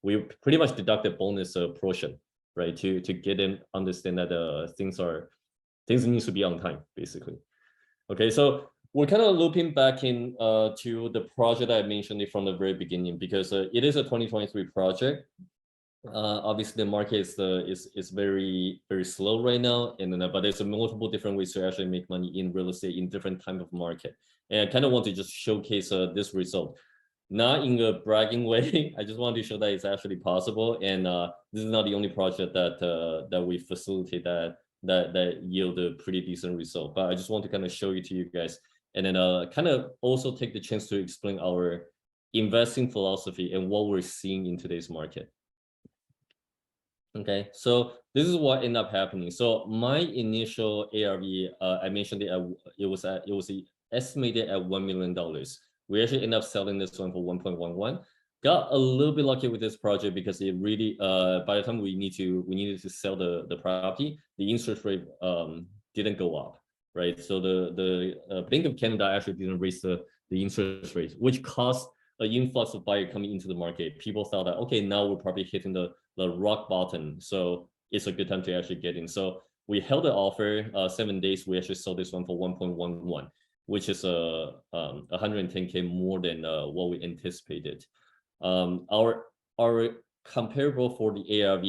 We pretty much deduct the bonus portion, right, to get them understand that things need to be on time, basically. Okay, so we're kind of looping back in to the project I mentioned from the very beginning, because it is a 2023 project. Obviously the market is very, very slow right now, and then but there's multiple different ways to actually make money in real estate in different type of market. And I kind of want to just showcase this result, not in a bragging way. I just want to show that it's actually possible, and this is not the only project that we facilitate that yield a pretty decent result. But I just want to kind of show it to you guys, and then kind of also take the chance to explain our investing philosophy and what we're seeing in today's market. Okay, so this is what ended up happening. So my initial ARV, I mentioned it was estimated at $1 million. We actually ended up selling this one for 1.11. Got a little bit lucky with this project because it really, by the time we needed to sell the property, the interest rate didn't go up, right? So the Bank of Canada actually didn't raise the interest rate, which caused an influx of buyer coming into the market. People thought that, okay, now we're probably hitting the rock bottom, so it's a good time to actually get in. So we held the offer 7 days. We actually sold this one for 1.11, which is 110K more than what we anticipated. Our comparable for the ARV,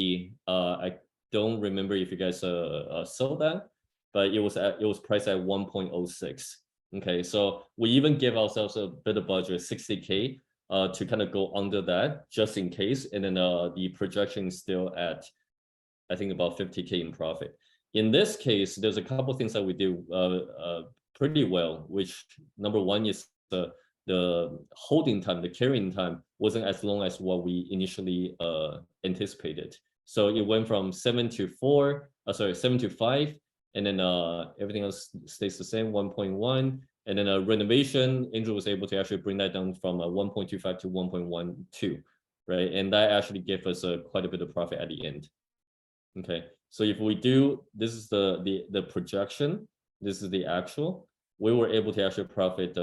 I don't remember if you guys saw that, but it was priced at 1.06. Okay, so we even gave ourselves a bit of budget, 60K, to kind of go under that just in case. And then the projection is still at, I think, about 50K in profit. In this case, there's a couple of things that we do pretty well, which number one is the holding time, the carrying time wasn't as long as what we initially anticipated. So it went from 7 to 5, and then everything else stays the same, 1.1. And then renovation, Andrew was able to actually bring that down from 1.25 to 1.12, right? And that actually gave us quite a bit of profit at the end. Okay, so if we do, this is the projection, this is the actual, we were able to actually profit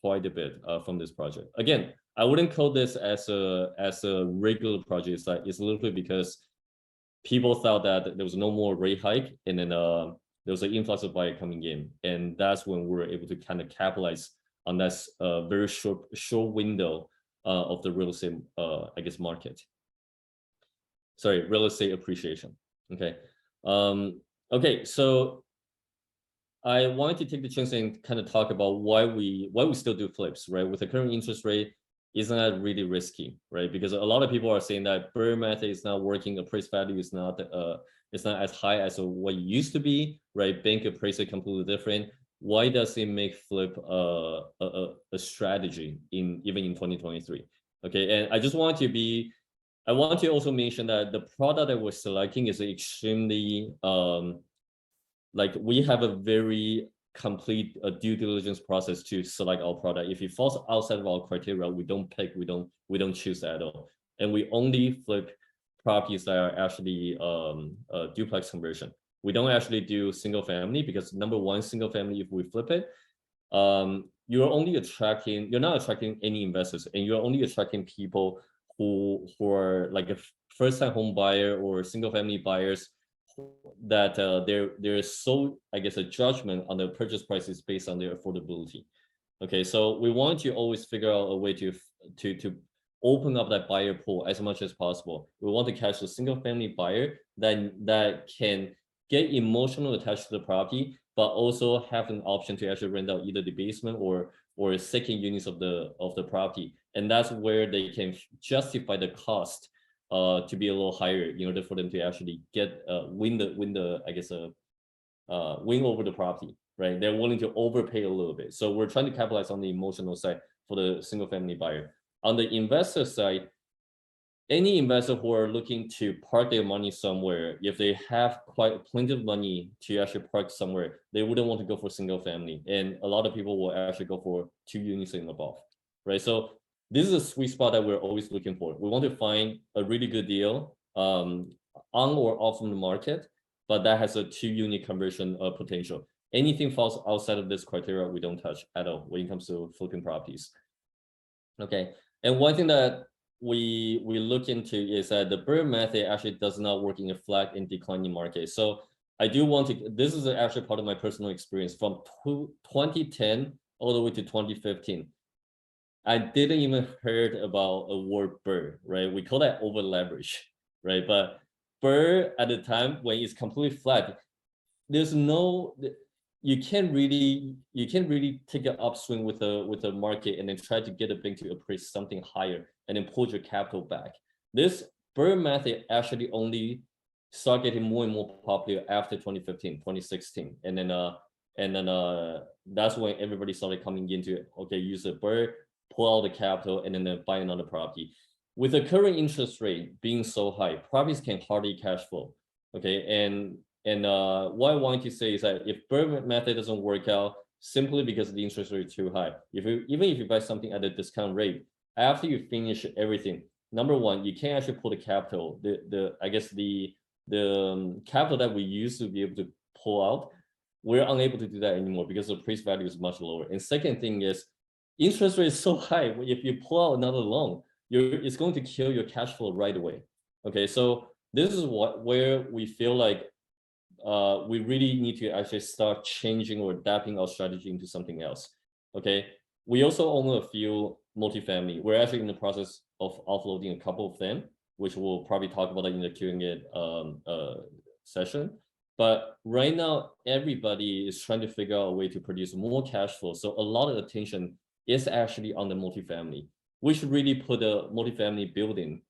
quite a bit from this project. Again, I wouldn't call this as a regular project. It's a little bit because people thought that there was no more rate hike, and then there was an influx of buyer coming in, and that's when we were able to kind of capitalize on that very short window of the real estate I guess market. Sorry, real estate appreciation. Okay. Okay, so I wanted to take the chance and kind of talk about why we still do flips, right? With the current interest rate, isn't that really risky, right? Because a lot of people are saying that BRRRR method is not working, appraised value is not as high as what it used to be, right? Bank appraisal completely different. Why does it make flip a strategy even in 2023? Okay, and I want to also mention that the product that we're selecting is extremely like we have a very complete due diligence process to select our product. If it falls outside of our criteria, we don't pick, we don't choose at all, and we only flip properties that are actually duplex conversion. We don't actually do single family because number one, single family, if we flip it, you're not attracting any investors, and you're only attracting people who are like a first-time home buyer or single family buyers that there's so I guess a judgment on the purchase price is based on their affordability. Okay, so we want to always figure out a way to open up that buyer pool as much as possible. We want to catch a single family buyer that can get emotional attached to the property, but also have an option to actually rent out either the basement or second units of the property, and that's where they can justify the cost to be a little higher in order for them to actually get win over the property, right? They're willing to overpay a little bit. So we're trying to capitalize on the emotional side for the single family buyer. On the investor side, any investor who are looking to park their money somewhere, if they have quite plenty of money to actually park somewhere, they wouldn't want to go for single family. And a lot of people will actually go for 2 units and above, right? So this is a sweet spot that we're always looking for. We want to find a really good deal on or off from the market, but that has a 2-unit conversion potential. Anything falls outside of this criteria, we don't touch at all when it comes to flipping properties. Okay, and one thing that we look into is that the BRRRR method actually does not work in a flat and declining market. So I do want to, this is actually part of my personal experience from 2010 all the way to 2015. I didn't even heard about a word BRRRR, right? We call that over leverage, right? But BRRRR at the time when it's completely flat, there's no, you can't really take an upswing with the market and then try to get a bank to appraise something higher and then pull your capital back. This BRRRR method actually only started getting more and more popular after 2015, 2016, and then that's when everybody started coming into okay, use a BRRRR, pull out the capital, and then buy another property. With the current interest rate being so high, properties can hardly cash flow. Okay, and what I want to say is that if BRRRR method doesn't work out simply because the interest rate is too high, even if you buy something at a discount rate, after you finish everything, number one, you can't actually pull the capital. The capital that we used to be able to pull out, we're unable to do that anymore because the appraised value is much lower. And second thing is, interest rate is so high. If you pull out another loan, it's going to kill your cash flow right away. Okay, so this is where we feel like we really need to actually start changing or adapting our strategy into something else. Okay, we also own a few multifamily. We're actually in the process of offloading a couple of them, which we'll probably talk about in the Q&A session. But right now, everybody is trying to figure out a way to produce more cash flow. So a lot of attention is actually on the multifamily. We should really put a multifamily building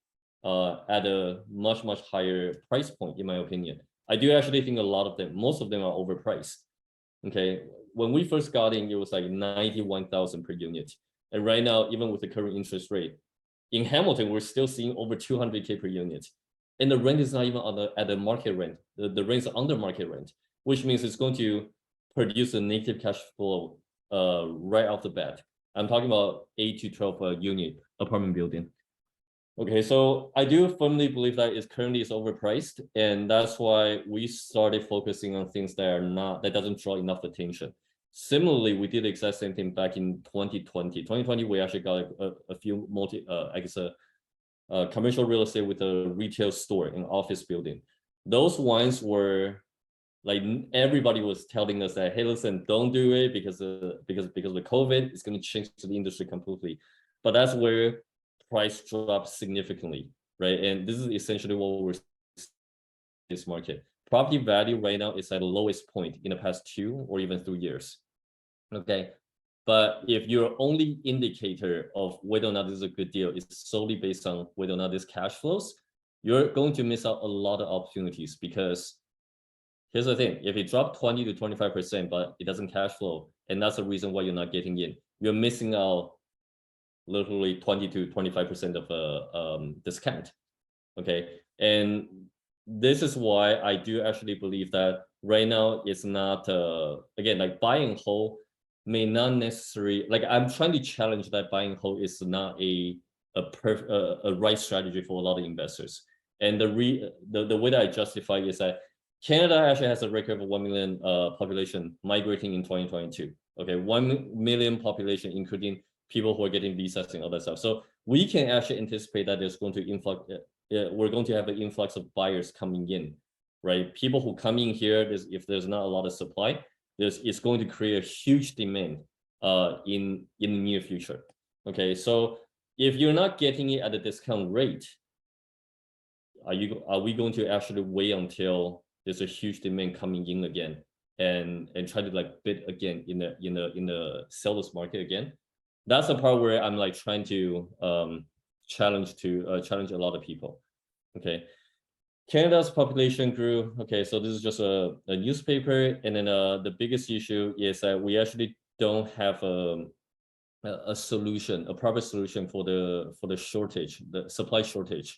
at a much higher price point, in my opinion. I do actually think most of them are overpriced. Okay, when we first got in, it was like 91,000 per unit, and right now, even with the current interest rate, in Hamilton, we're still seeing over 200K per unit, and the rent is not even at the market rent. The rent is under market rent, which means it's going to produce a negative cash flow right off the bat. I'm talking about 8 to 12 unit apartment building. Okay, so I do firmly believe that it currently is overpriced, and that's why we started focusing on things that doesn't draw enough attention. Similarly, we did the exact same thing back in 2020. 2020, we actually got a few commercial real estate with a retail store and office building. Those ones were like everybody was telling us that, hey, listen, don't do it because of the COVID, it's going to change the industry completely. But that's where price dropped significantly, right? And this is essentially what we're seeing in this market. Property value right now is at the lowest point in the past 2 or even 3 years. Okay. But if your only indicator of whether or not this is a good deal is solely based on whether or not this cash flows, you're going to miss out a lot of opportunities. Because here's the thing, if it dropped 20 to 25%, but it doesn't cash flow, and that's the reason why you're not getting in, you're missing out literally 20 to 25% of a discount. Okay. And this is why I do actually believe that right now it's not, again, like buying whole may not necessarily, like I'm trying to challenge that buying whole is not a right strategy for a lot of investors. And the way that I justify is that Canada actually has a record of 1 million population migrating in 2022. Okay, 1 million population, including people who are getting visas and all that stuff. So we can actually anticipate that there's going to we're going to have an influx of buyers coming in, right? People who come in here, if there's not a lot of supply, it's going to create a huge demand in the near future. Okay, so if you're not getting it at a discount rate, are we going to actually wait until there's a huge demand coming in again and try to like bid again in the seller's market again? That's the part where I'm like trying to challenge a lot of people. Okay, Canada's population grew. Okay, so this is just a newspaper, and then the biggest issue is that we actually don't have a solution, a proper solution for the shortage, the supply shortage.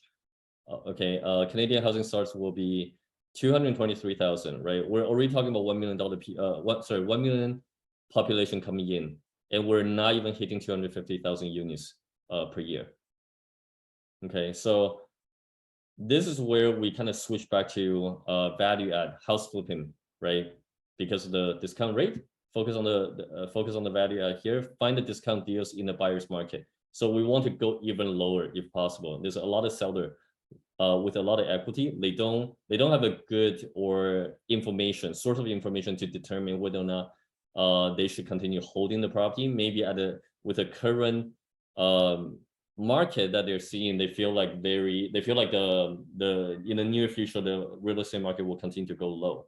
Okay, Canadian housing starts will be 223,000, right? We're already talking about $1 million 1 million population coming in, and we're not even hitting 250,000 units per year. Okay, so this is where we kind of switch back to value add, house flipping, right? Because of the discount rate, focus on the value add here, find the discount deals in the buyer's market. So we want to go even lower if possible. There's a lot of seller with a lot of equity. They don't have a good source of information to determine whether or not they should continue holding the property. Maybe with a current market that they're seeing, they feel like the in the near future the real estate market will continue to go low,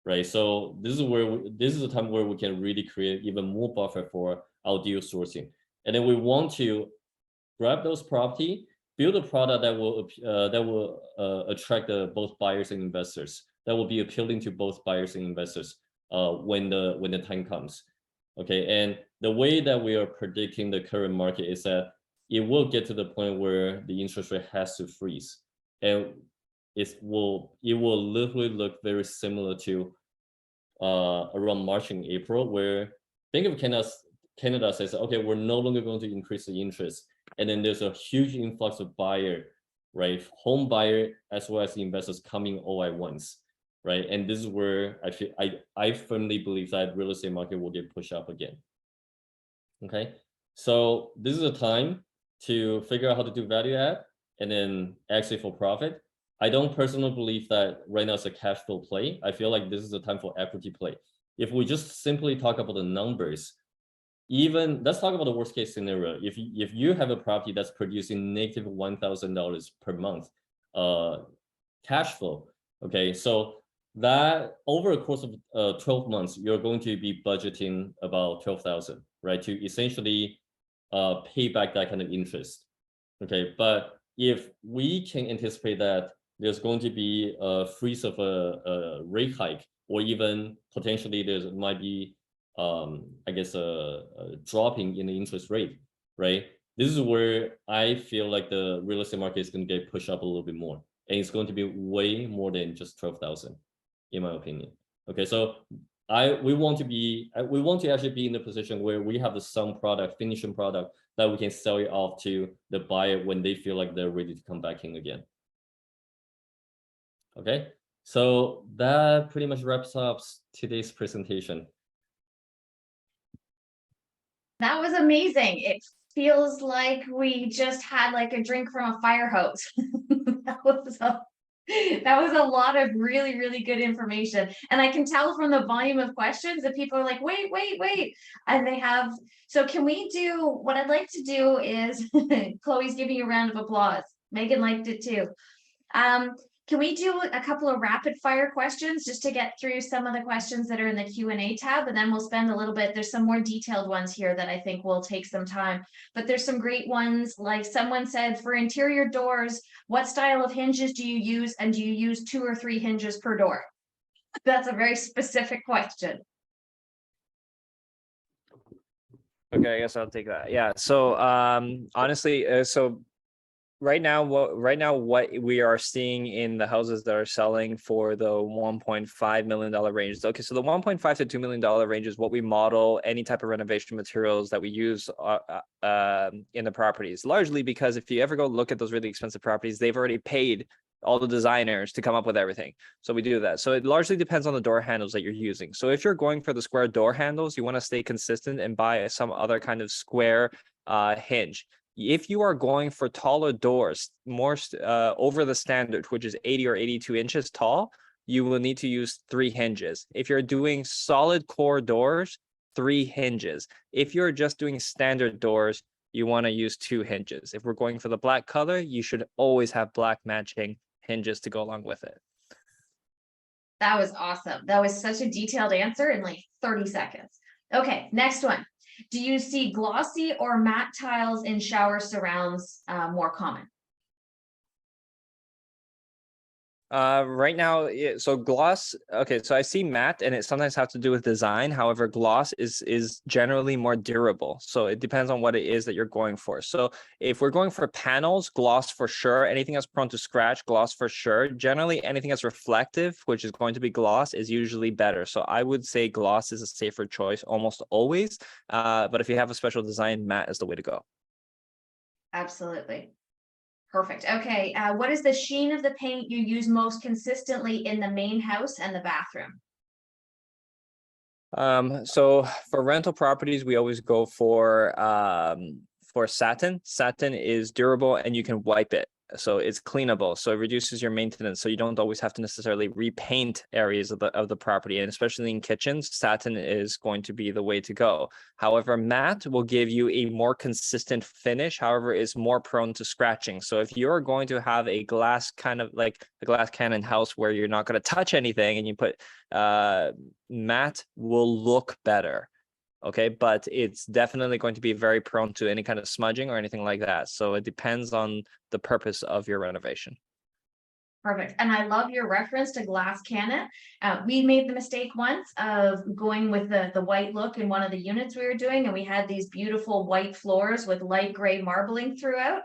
right? So this is a time where we can really create even more buffer for our deal sourcing, and then we want to grab those property, build a product that will attract both buyers and investors, that will be appealing to both buyers and investors when the time comes. Okay, and the way that we are predicting the current market is that it will get to the point where the interest rate has to freeze, and it will literally look very similar to around March and April, where Bank of Canada says, okay, we're no longer going to increase the interest, and then there's a huge influx of buyer, right, home buyer as well as the investors coming all at once, right? And this is where I firmly believe that real estate market will get pushed up again. Okay, so this is a time to figure out how to do value add and then exit for profit. I don't personally believe that right now it's a cash flow play. I feel like this is a time for equity play. If we just simply talk about the numbers, let's talk about the worst case scenario. If you have a property that's producing negative $1,000 per month cash flow, okay, so that over a course of 12 months, you're going to be budgeting about 12,000, right, to essentially pay back that kind of interest. Okay, but if we can anticipate that there's going to be a freeze of a rate hike, or even potentially there might be I guess a dropping in the interest rate, right? This is where I feel like the real estate market is going to get pushed up a little bit more, and it's going to be way more than just 12,000, in my opinion. Okay, so we want to actually be in the position where we have some product, finishing product that we can sell it off to the buyer when they feel like they're ready to come back in again. Okay, so that pretty much wraps up today's presentation. That was amazing. It feels like we just had like a drink from a fire hose. That was a lot of really, really good information. And I can tell from the volume of questions that people are like, wait. And they have, so can we do, what I'd like to do is, Chloe's giving you a round of applause. Megan liked it too. Can we do a couple of rapid fire questions just to get through some of the questions that are in the Q&A tab, and then we'll spend a little bit, there's some more detailed ones here that I think will take some time, but there's some great ones. Like someone said, for interior doors, what style of hinges do you use, and do you use 2 or 3 hinges per door? That's a very specific question. Okay, I guess I'll take that. Yeah. So honestly, so right now what we are seeing in the houses that are selling for the $1.5 million range. Okay, so the $1.5 to $2 million range is what we model any type of renovation materials that we use in the properties, largely because if you ever go look at those really expensive properties, they've already paid all the designers to come up with everything. So we do that. So it largely depends on the door handles that you're using. So if you're going for the square door handles, you want to stay consistent and buy some other kind of square hinge. If you are going for taller doors, more over the standard, which is 80 or 82 inches tall, you will need to use 3 hinges. If you're doing solid core doors, 3 hinges. If you're just doing standard doors, you want to use 2 hinges. If we're going for the black color, you should always have black matching hinges to go along with it. That was awesome. That was such a detailed answer in like 30 seconds. Okay, next one. Do you see glossy or matte tiles in shower surrounds more common? Right now, so gloss, okay, so I see matte and it sometimes has to do with design. However, gloss is generally more durable. So it depends on what it is that you're going for. So if we're going for panels, gloss for sure. Anything that's prone to scratch, gloss for sure. Generally, anything that's reflective, which is going to be gloss, is usually better. So I would say gloss is a safer choice almost always. But if you have a special design, matte is the way to go. Absolutely. Perfect. Okay. What is the sheen of the paint you use most consistently in the main house and the bathroom? So for rental properties, we always go for satin. Satin is durable and you can wipe it. So it's cleanable. So it reduces your maintenance. So you don't always have to necessarily repaint areas of the property. And especially in kitchens, satin is going to be the way to go. However, matte will give you a more consistent finish. However, is more prone to scratching. So if you're going to have a glass kind of like a glass cannon house where you're not going to touch anything and you put matte will look better. Okay, but it's definitely going to be very prone to any kind of smudging or anything like that. So it depends on the purpose of your renovation. Perfect. And I love your reference to glass cannon. We made the mistake once of going with the white look in one of the units we were doing, and we had these beautiful white floors with light gray marbling throughout.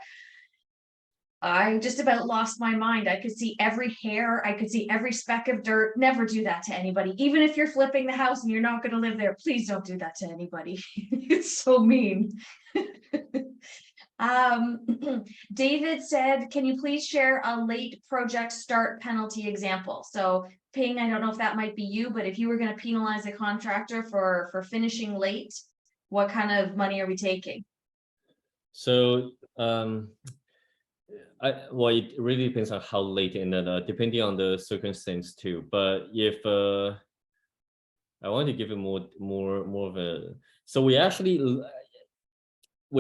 I just about lost my mind. I could see every hair. I could see every speck of dirt. Never do that to anybody. Even if you're flipping the house and you're not going to live there, please don't do that to anybody. It's so mean. David said, can you please share a late project start penalty example? So Ping, I don't know if that might be you, but if you were going to penalize a contractor for finishing late, what kind of money are we taking? So well, it really depends on how late and then depending on the circumstance too. But if I want to give it more of a, so we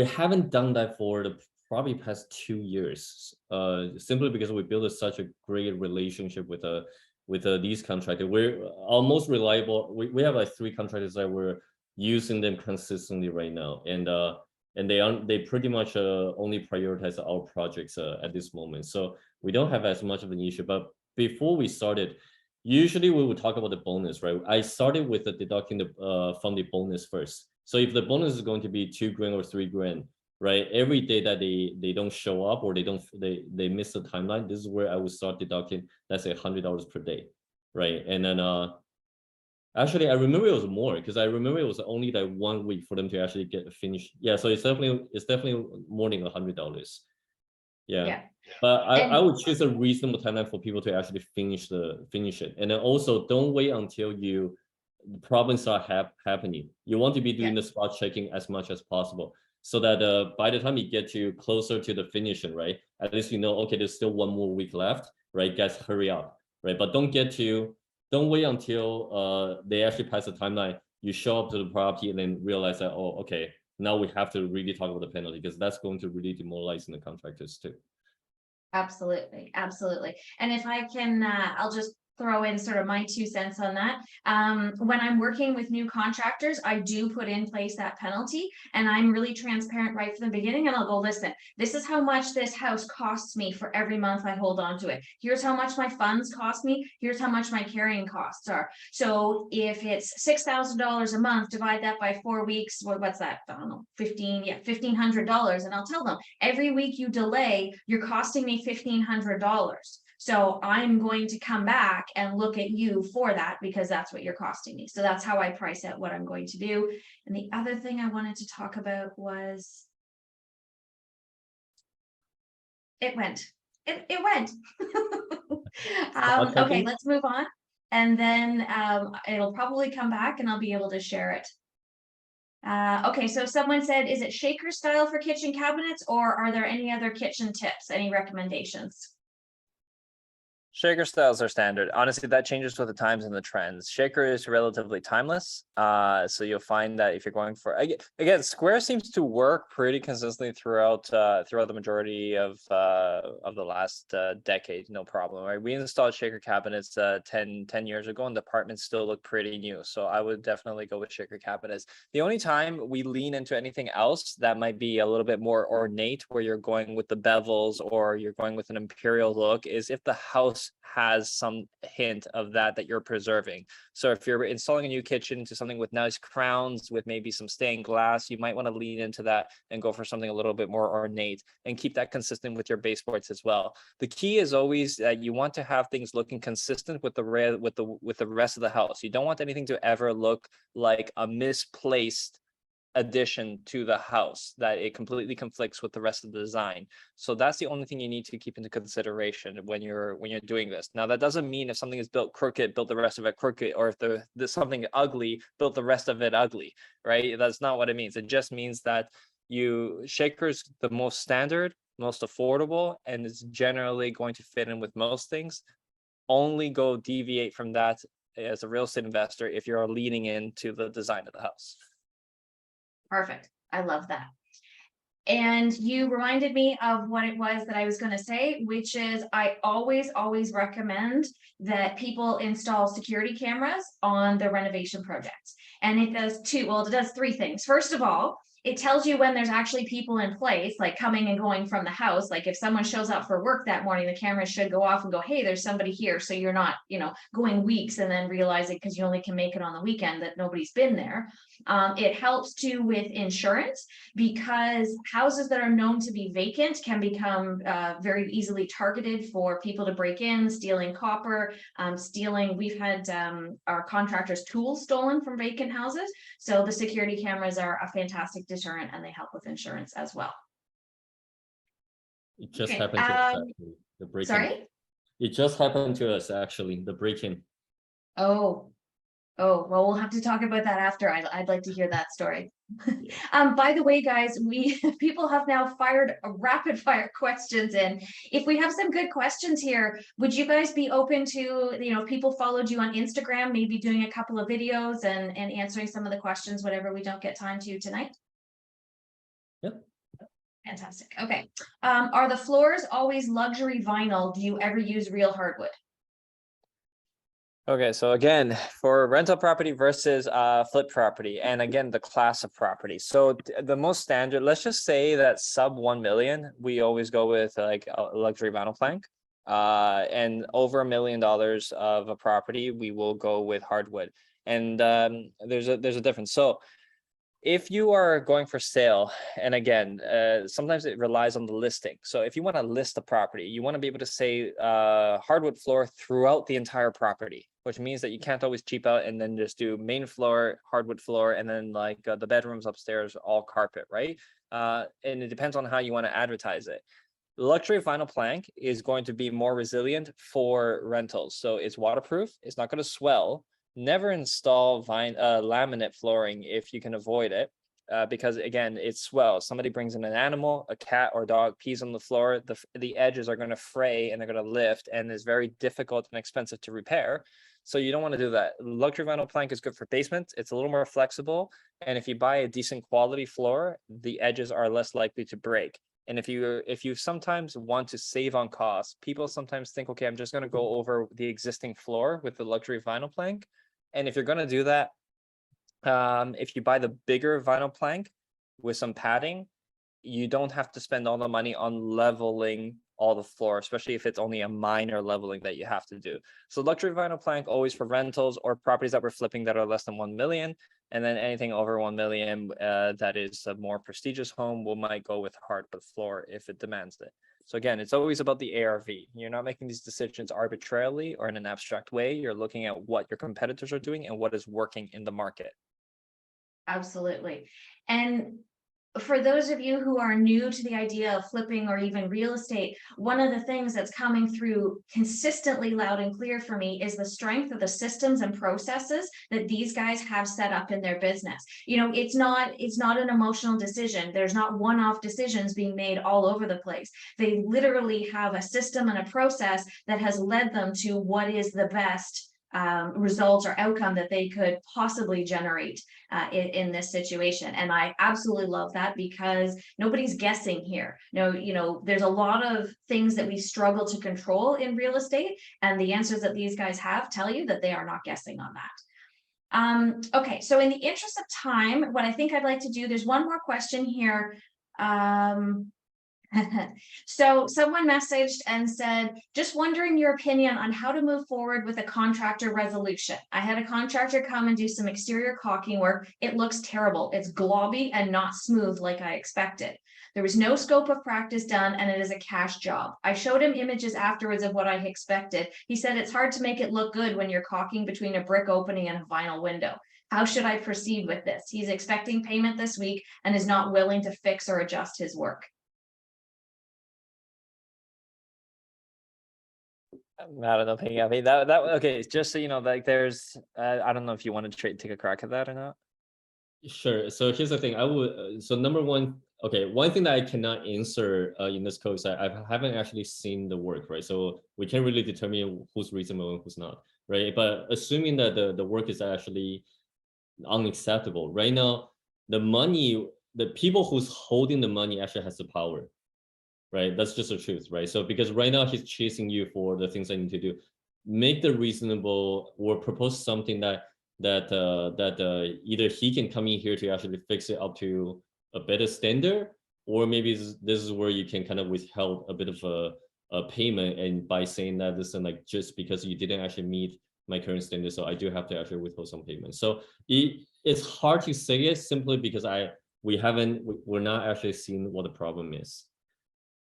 haven't done that for the probably past 2 years, simply because we built such a great relationship with these contractors. We're almost reliable. We have like 3 contractors that we're using them consistently right now, and they pretty much only prioritize our projects at this moment. So we don't have as much of an issue. But before we started, usually we would talk about the bonus, right? I started with deducting from the bonus first. So if the bonus is going to be $2 grand or $3 grand, right? Every day that they don't show up or they miss the timeline, this is where I would start deducting, let's say $100 per day, right? And then Actually, I remember it was more because I remember it was only like 1 week for them to actually get finished. Yeah, so it's definitely more than $100. Yeah. Yeah. But I And would choose a reasonable timeline for people to actually finish it. And then also don't wait until the problems start happening. You want to be doing Yeah. the spot checking as much as possible so that by the time you get to closer to the finishing, right? At least you know, okay, there's still 1 more week left, right? Guys, hurry up, right? But don't wait until they actually pass the timeline. You show up to the property and then realize that, oh, okay, now we have to really talk about the penalty because that's going to really demoralize the contractors too. absolutely, absolutely. And if I can, I'll just throw in sort of my 2 cents on that. When I'm working with new contractors, I do put in place that penalty, and I'm really transparent right from the beginning. And I'll go, listen, this is how much this house costs me for every month I hold on to it. Here's how much my funds cost me. Here's how much my carrying costs are. So if it's $6,000 a month, divide that by 4 weeks. What's that? I don't know, $1,500. And I'll tell them every week you delay, you're costing me $1,500. So I'm going to come back and look at you for that because that's what you're costing me. So that's how I price out what I'm going to do. And the other thing I wanted to talk about was it went. It went. Okay, let's move on. And then it'll probably come back and I'll be able to share it. Okay, so someone said, is it shaker style for kitchen cabinets, or are there any other kitchen tips? Any recommendations? Shaker styles are standard. Honestly, that changes with the times and the trends. Shaker is relatively timeless. So you'll find that if you're going for again, square seems to work pretty consistently throughout the majority of the last decade, no problem. Right? We installed shaker cabinets 10 years ago, and the apartments still look pretty new. So I would definitely go with shaker cabinets. The only time we lean into anything else that might be a little bit more ornate, where you're going with the bevels or you're going with an imperial look, is if the house has some hint of that you're preserving. So if you're installing a new kitchen into something with nice crowns, with maybe some stained glass, you might want to lean into that and go for something a little bit more ornate and keep that consistent with your baseboards as well. The key is always that you want to have things looking consistent with the rest of the house. You don't want anything to ever look like a misplaced addition to the house, that it completely conflicts with the rest of the design. So that's the only thing you need to keep into consideration when you're doing this. Now, that doesn't mean if something is built crooked, build the rest of it crooked, or if there's something ugly, build the rest of it ugly, right? That's not what it means. It just means that shaker's the most standard, most affordable, and is generally going to fit in with most things. Only go deviate from that as a real estate investor if you're leaning into the design of the house. Perfect. I love that. And you reminded me of what it was that I was going to say, which is I always recommend that people install security cameras on their renovation projects. And it does it does 3 things. First of all, it tells you when there's actually people in place, like coming and going from the house. Like if someone shows up for work that morning, the camera should go off and go, hey, there's somebody here. So you're not, going weeks and then realizing, because you only can make it on the weekend, that nobody's been there. It helps too with insurance, because houses that are known to be vacant can become very easily targeted for people to break in, stealing copper, we've had our contractors' tools stolen from vacant houses. So the security cameras are a fantastic deterrent, and they help with insurance as well. It just happened to us, actually, the break-in. Sorry? It just happened to us, actually, the break-in. Oh, well, we'll have to talk about that after. I'd like to hear that story. By the way, guys, people have now fired rapid fire questions in. If we have some good questions here, would you guys be open to, if people followed you on Instagram, maybe doing a couple of videos and answering some of the questions, whatever we don't get time to tonight? Yep. Fantastic. Okay. Are the floors always luxury vinyl? Do you ever use real hardwood? Okay, so again, for rental property versus flip property, and again, the class of property. So the most standard, let's just say that sub 1 million, we always go with like a luxury vinyl plank. And over $1 million of a property, we will go with hardwood. And there's a difference. So if you are going for sale, and again, sometimes it relies on the listing. So if you want to list a property, you want to be able to say hardwood floor throughout the entire property. which means that you can't always cheap out and then just do main floor, hardwood floor, and then like the bedrooms upstairs, all carpet, right? And it depends on how you want to advertise it. Luxury vinyl plank is going to be more resilient for rentals. So it's waterproof, it's not going to swell. Never install laminate flooring if you can avoid it. Because again, it swells. Somebody brings in an animal, a cat or dog, pees on the floor, the edges are going to fray and they're going to lift, and it's very difficult and expensive to repair. So you don't want to do that. Luxury vinyl plank is good for basements. It's a little more flexible. And if you buy a decent quality floor, the edges are less likely to break. And if you sometimes want to save on costs, people sometimes think, okay, I'm just going to go over the existing floor with the luxury vinyl plank. And if you're going to do that, if you buy the bigger vinyl plank with some padding, you don't have to spend all the money on leveling all the floor, especially if it's only a minor leveling that you have to do. So luxury vinyl plank always for rentals or properties that we're flipping that are less than 1 million. And then anything over 1 million that is a more prestigious home, we might go with hardwood floor if it demands it. So again, it's always about the ARV. You're not making these decisions arbitrarily or in an abstract way. You're looking at what your competitors are doing and what is working in the market. Absolutely. And for those of you who are new to the idea of flipping or even real estate, one of the things that's coming through consistently loud and clear for me is the strength of the systems and processes that these guys have set up in their business. You know, it's not an emotional decision. There's not one-off decisions being made all over the place. They literally have a system and a process that has led them to what is the best results or outcome that they could possibly generate in this situation. And I absolutely love that, because nobody's guessing here. No, you know, there's a lot of things that we struggle to control in real estate, and the answers that these guys have tell you that they are not guessing on that. Okay, so in the interest of time, what I think I'd like to do, there's one more question here. So someone messaged and said, just wondering your opinion on how to move forward with a contractor resolution. I had a contractor come and do some exterior caulking work. It looks terrible. It's globby and not smooth like I expected. There was no scope of practice done, and it is a cash job. I showed him images afterwards of what I expected. He said it's hard to make it look good when you're caulking between a brick opening and a vinyl window. How should I proceed with this? He's expecting payment this week and is not willing to fix or adjust his work. I don't know, Peggy. I mean, that okay. Just so you know, like there's, I don't know if you want to take a crack at that or not. Sure. So here's the thing. I would. So number one, okay. One thing that I cannot answer in this code is I haven't actually seen the work, right? So we can't really determine who's reasonable and who's not, right? But assuming that the work is actually unacceptable right now, the people who's holding the money actually has the power. Right, that's just the truth, right? So because right now he's chasing you for the things I need to do, make the reasonable or propose something that either he can come in here to actually fix it up to a better standard, or maybe this is where you can kind of withhold a bit of a payment, and by saying that this is like just because you didn't actually meet my current standard, so I do have to actually withhold some payment. So it's hard to say it simply because we're not actually seeing what the problem is.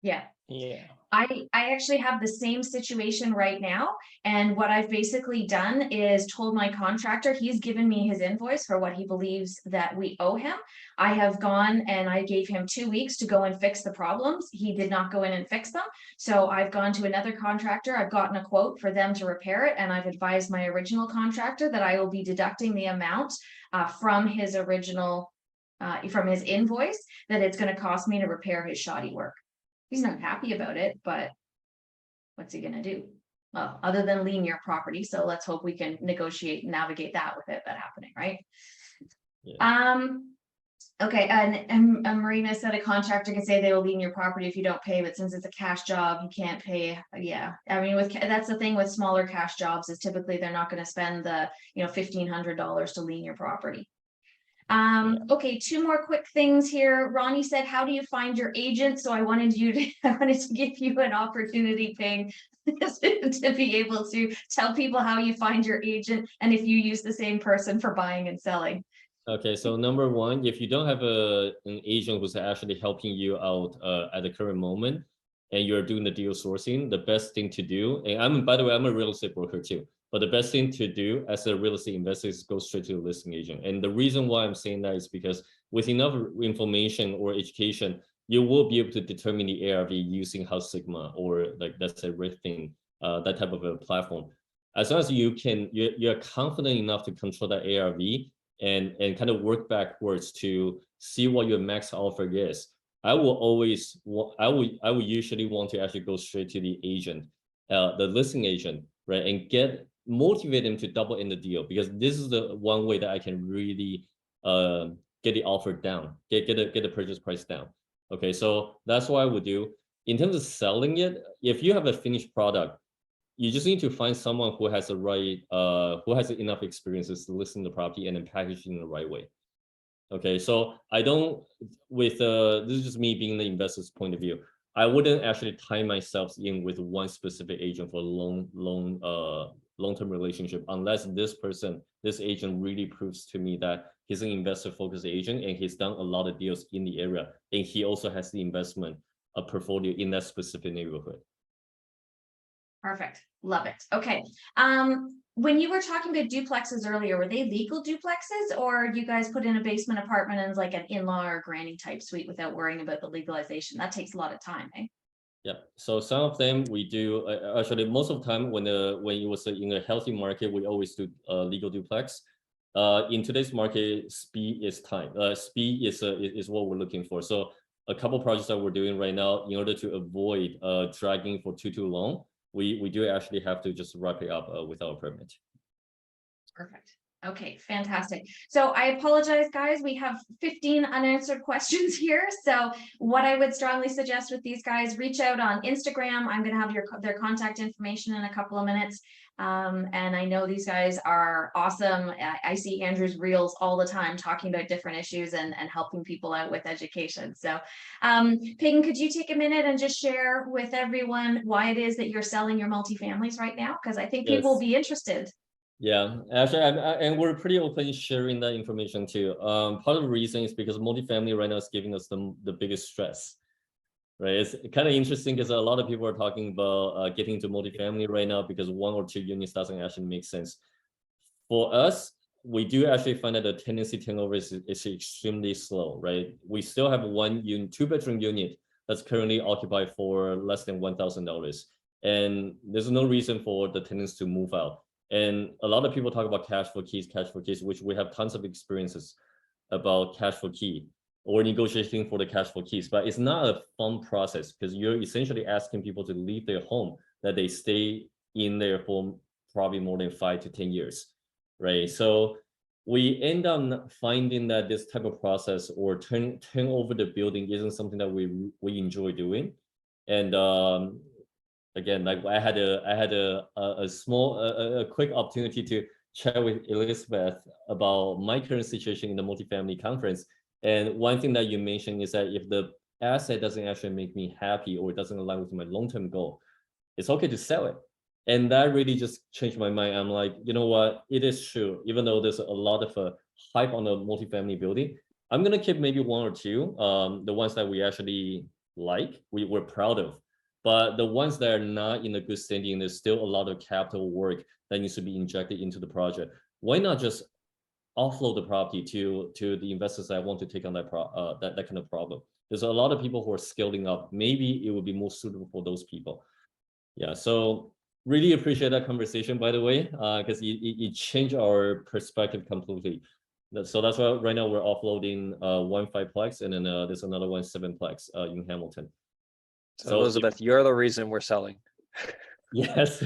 Yeah. Yeah. I actually have the same situation right now. And what I've basically done is told my contractor, he's given me his invoice for what he believes that we owe him. I have gone and I gave him 2 weeks to go and fix the problems. He did not go in and fix them. So I've gone to another contractor. I've gotten a quote for them to repair it. And I've advised my original contractor that I will be deducting the amount from his original, from his invoice, that it's going to cost me to repair his shoddy work. He's not happy about it, but what's he gonna do? Well, other than lien your property. So let's hope we can negotiate and navigate that with it, that happening, right? Yeah. Okay, and Marina said a contractor can say they will lien your property if you don't pay, but since it's a cash job, you can't pay. Yeah, I mean, that's the thing with smaller cash jobs, is typically they're not going to spend the $1,500 to lien your property. Okay, 2 more quick things here. Ronnie said, how do you find your agent? So I wanted to give you an opportunity, Ping, to be able to tell people how you find your agent and if you use the same person for buying and selling. Okay, so number one, if you don't have an agent who's actually helping you out at the current moment, and you're doing the deal sourcing, the best thing to do, and by the way, I'm a real estate broker too. But the best thing to do as a real estate investor is go straight to the listing agent. And the reason why I'm saying that is because with enough information or education, you will be able to determine the ARV using House Sigma or like that's a Rifting, that type of a platform. As long as you're confident enough to control that ARV and kind of work backwards to see what your max offer is. I will usually want to actually go straight to the agent, the listing agent, right, and motivate them to double in the deal, because this is the one way that I can really get the offer down, get the purchase price down. Okay, so that's what I would do. In terms of selling it, if you have a finished product, you just need to find someone who has who has enough experiences to list the property and then package it in the right way. Okay, so I don't, this is just me being the investor's point of view. I wouldn't actually tie myself in with one specific agent for long-term relationship unless this agent really proves to me that he's an investor-focused agent and he's done a lot of deals in the area, and he also has the investment portfolio in that specific neighborhood. Perfect. Love it. Okay. When you were talking about duplexes earlier, were they legal duplexes, or you guys put in a basement apartment and like an in-law or granny type suite without worrying about the legalization? That takes a lot of time, eh? Yeah. So some of them we do actually most of the time when it was in a healthy market, we always do legal duplex. In today's market, speed is time. Speed is what we're looking for. So a couple projects that we're doing right now, in order to avoid dragging for too long, we do actually have to just wrap it up without a permit. Perfect. Okay, fantastic. So I apologize, guys. We have 15 unanswered questions here. So what I would strongly suggest with these guys, reach out on Instagram. I'm going to have their contact information in a couple of minutes. And I know these guys are awesome. I see Andrew's reels all the time talking about different issues and helping people out with education. So Peyton, could you take a minute and just share with everyone why it is that you're selling your multifamilies right now? Because I think people will be interested. Yeah, actually, and we're pretty open sharing that information too. Part of the reason is because multifamily right now is giving us the biggest stress, right? It's kind of interesting because a lot of people are talking about getting into multifamily right now because 1 or 2 units doesn't actually make sense. For us, we do actually find that the tenancy turnover is extremely slow, right? We still have 2-bedroom unit that's currently occupied for less than $1,000, and there's no reason for the tenants to move out. And a lot of people talk about cash for keys, which we have tons of experiences about cash for key or negotiating for the cash for keys, but it's not a fun process because you're essentially asking people to leave their home that they stay in there for probably more than 5 to 10 years, right? So we end up finding that this type of process or turn over the building isn't something that we enjoy doing. And again, like I had a quick opportunity to chat with Elizabeth about my current situation in the multifamily conference. And one thing that you mentioned is that if the asset doesn't actually make me happy or it doesn't align with my long-term goal, it's okay to sell it. And that really just changed my mind. I'm like, you know what? It is true. Even though there's a lot of hype on the multifamily building, I'm gonna keep maybe 1 or 2, the ones that we actually like, we're proud of. But the ones that are not in a good standing, there's still a lot of capital work that needs to be injected into the project. Why not just offload the property to the investors that want to take on that kind of problem? There's a lot of people who are scaling up. Maybe it would be more suitable for those people. Yeah, so really appreciate that conversation, by the way, because it changed our perspective completely. So that's why right now we're offloading 1 5-plex, and then there's another 1 7-plex in Hamilton. So Elizabeth, you're the reason we're selling. Yes,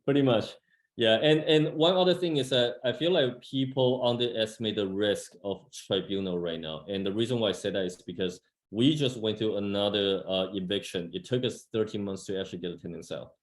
pretty much. Yeah, and one other thing is that I feel like people underestimate the risk of tribunal right now. And the reason why I say that is because we just went through another eviction. It took us 13 months to actually get a tenant sale.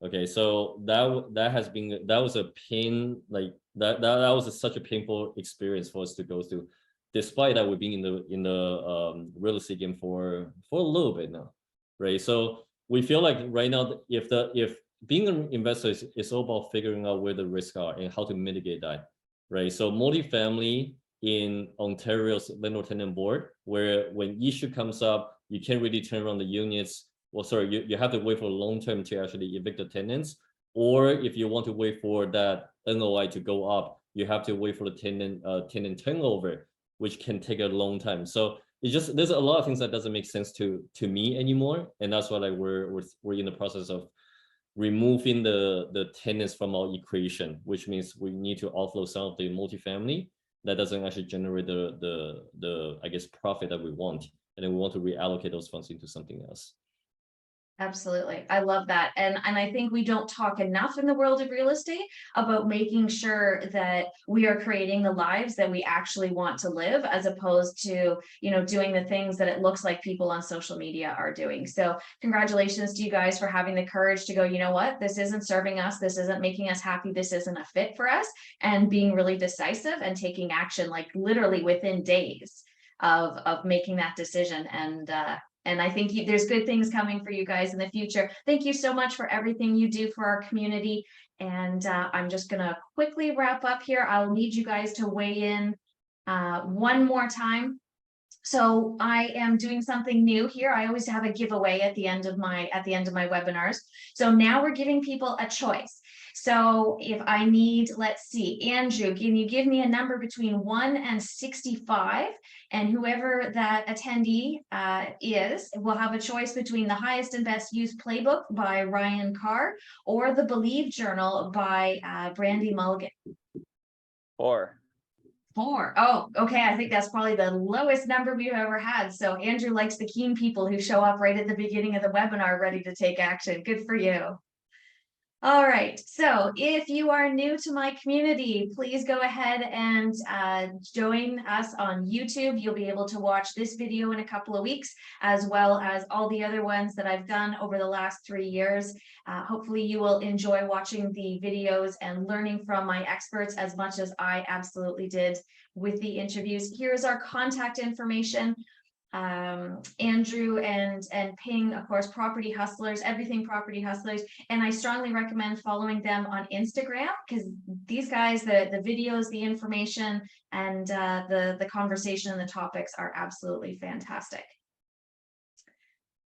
Okay, so that was a pain, like that was such a painful experience for us to go through, despite that we've been in the real estate game for a little bit now, right? So we feel like right now, if being an investor is all about figuring out where the risks are and how to mitigate that, right? So multifamily in Ontario's landlord tenant board, where when issue comes up, you can't really turn around the units. Well, sorry, you have to wait for long term to actually evict the tenants. or if you want to wait for that NOI to go up, you have to wait for the tenant turnover, which can take a long time. So it's just, there's a lot of things that doesn't make sense to me anymore, and that's why like we're in the process of removing the tenants from our equation, which means we need to offload some of the multifamily that doesn't actually generate the I guess profit that we want, and then we want to reallocate those funds into something else. Absolutely. I love that. And I think we don't talk enough in the world of real estate about making sure that we are creating the lives that we actually want to live, as opposed to, you know, doing the things that it looks like people on social media are doing. So congratulations to you guys for having the courage to go, you know what, this isn't serving us, this isn't making us happy, this isn't a fit for us, and being really decisive and taking action, like literally within days of making that decision. And I think there's good things coming for you guys in the future. Thank you so much for everything you do for our community. And I'm just going to quickly wrap up here. I'll need you guys to weigh in one more time. So I am doing something new here. I always have a giveaway at the end of my webinars. So now we're giving people a choice. So if I need, let's see, Andrew, can you give me a number between 1 and 65? And whoever that attendee is will have a choice between The Highest and Best Used Playbook by Ryan Carr or The Believe Journal by Brandy Mulligan. 4. 4. Oh, okay. I think that's probably the lowest number we've ever had. So Andrew likes the keen people who show up right at the beginning of the webinar ready to take action. Good for you. All right, so if you are new to my community, please go ahead and join us on YouTube. You'll be able to watch this video in a couple of weeks, as well as all the other ones that I've done over the last 3 years. Hopefully you will enjoy watching the videos and learning from my experts as much as I absolutely did with the interviews. Here's our contact information. Andrew and Ping, of course, Property Hustlers, everything Property Hustlers, and I strongly recommend following them on Instagram, because these guys, the videos, the information, and the conversation and the topics are absolutely fantastic.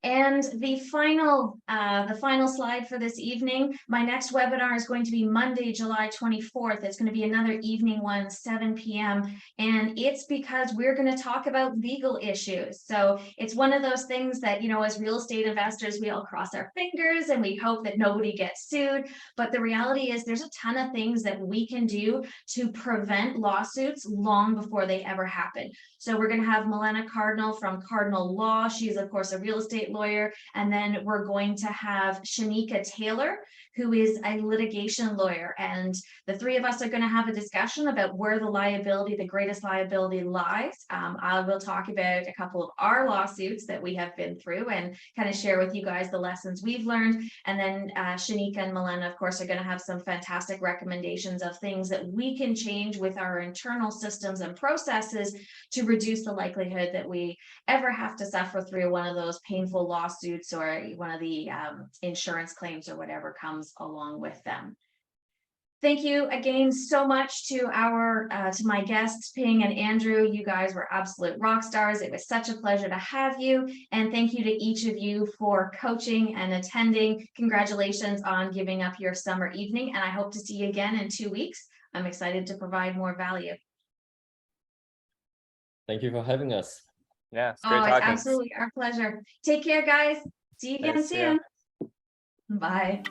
And the final slide for this evening, my next webinar is going to be Monday, July 24th. It's going to be another evening one, 7 p.m. And it's because we're going to talk about legal issues. So it's one of those things that, you know, as real estate investors, we all cross our fingers and we hope that nobody gets sued. But the reality is there's a ton of things that we can do to prevent lawsuits long before they ever happen. So we're going to have Milena Cardinal from Cardinal Law. She's, of course, a real estate lawyer. And then we're going to have Shanika Taylor, who is a litigation lawyer. And the three of us are going to have a discussion about where the greatest liability lies. I will talk about a couple of our lawsuits that we have been through and kind of share with you guys the lessons we've learned. And then Shanika and Milena, of course, are going to have some fantastic recommendations of things that we can change with our internal systems and processes to reduce the likelihood that we ever have to suffer through one of those painful lawsuits or one of the insurance claims or whatever comes along with them. Thank you again so much to my guests, Ping and Andrew. You guys were absolute rock stars. It was such a pleasure to have you. And thank you to each of you for coaching and attending. Congratulations on giving up your summer evening. And I hope to see you again in 2 weeks. I'm excited to provide more value. Thank you for having us. Yeah, it's great it's talking. absolutely our pleasure. Take care, guys. See you again soon. Bye.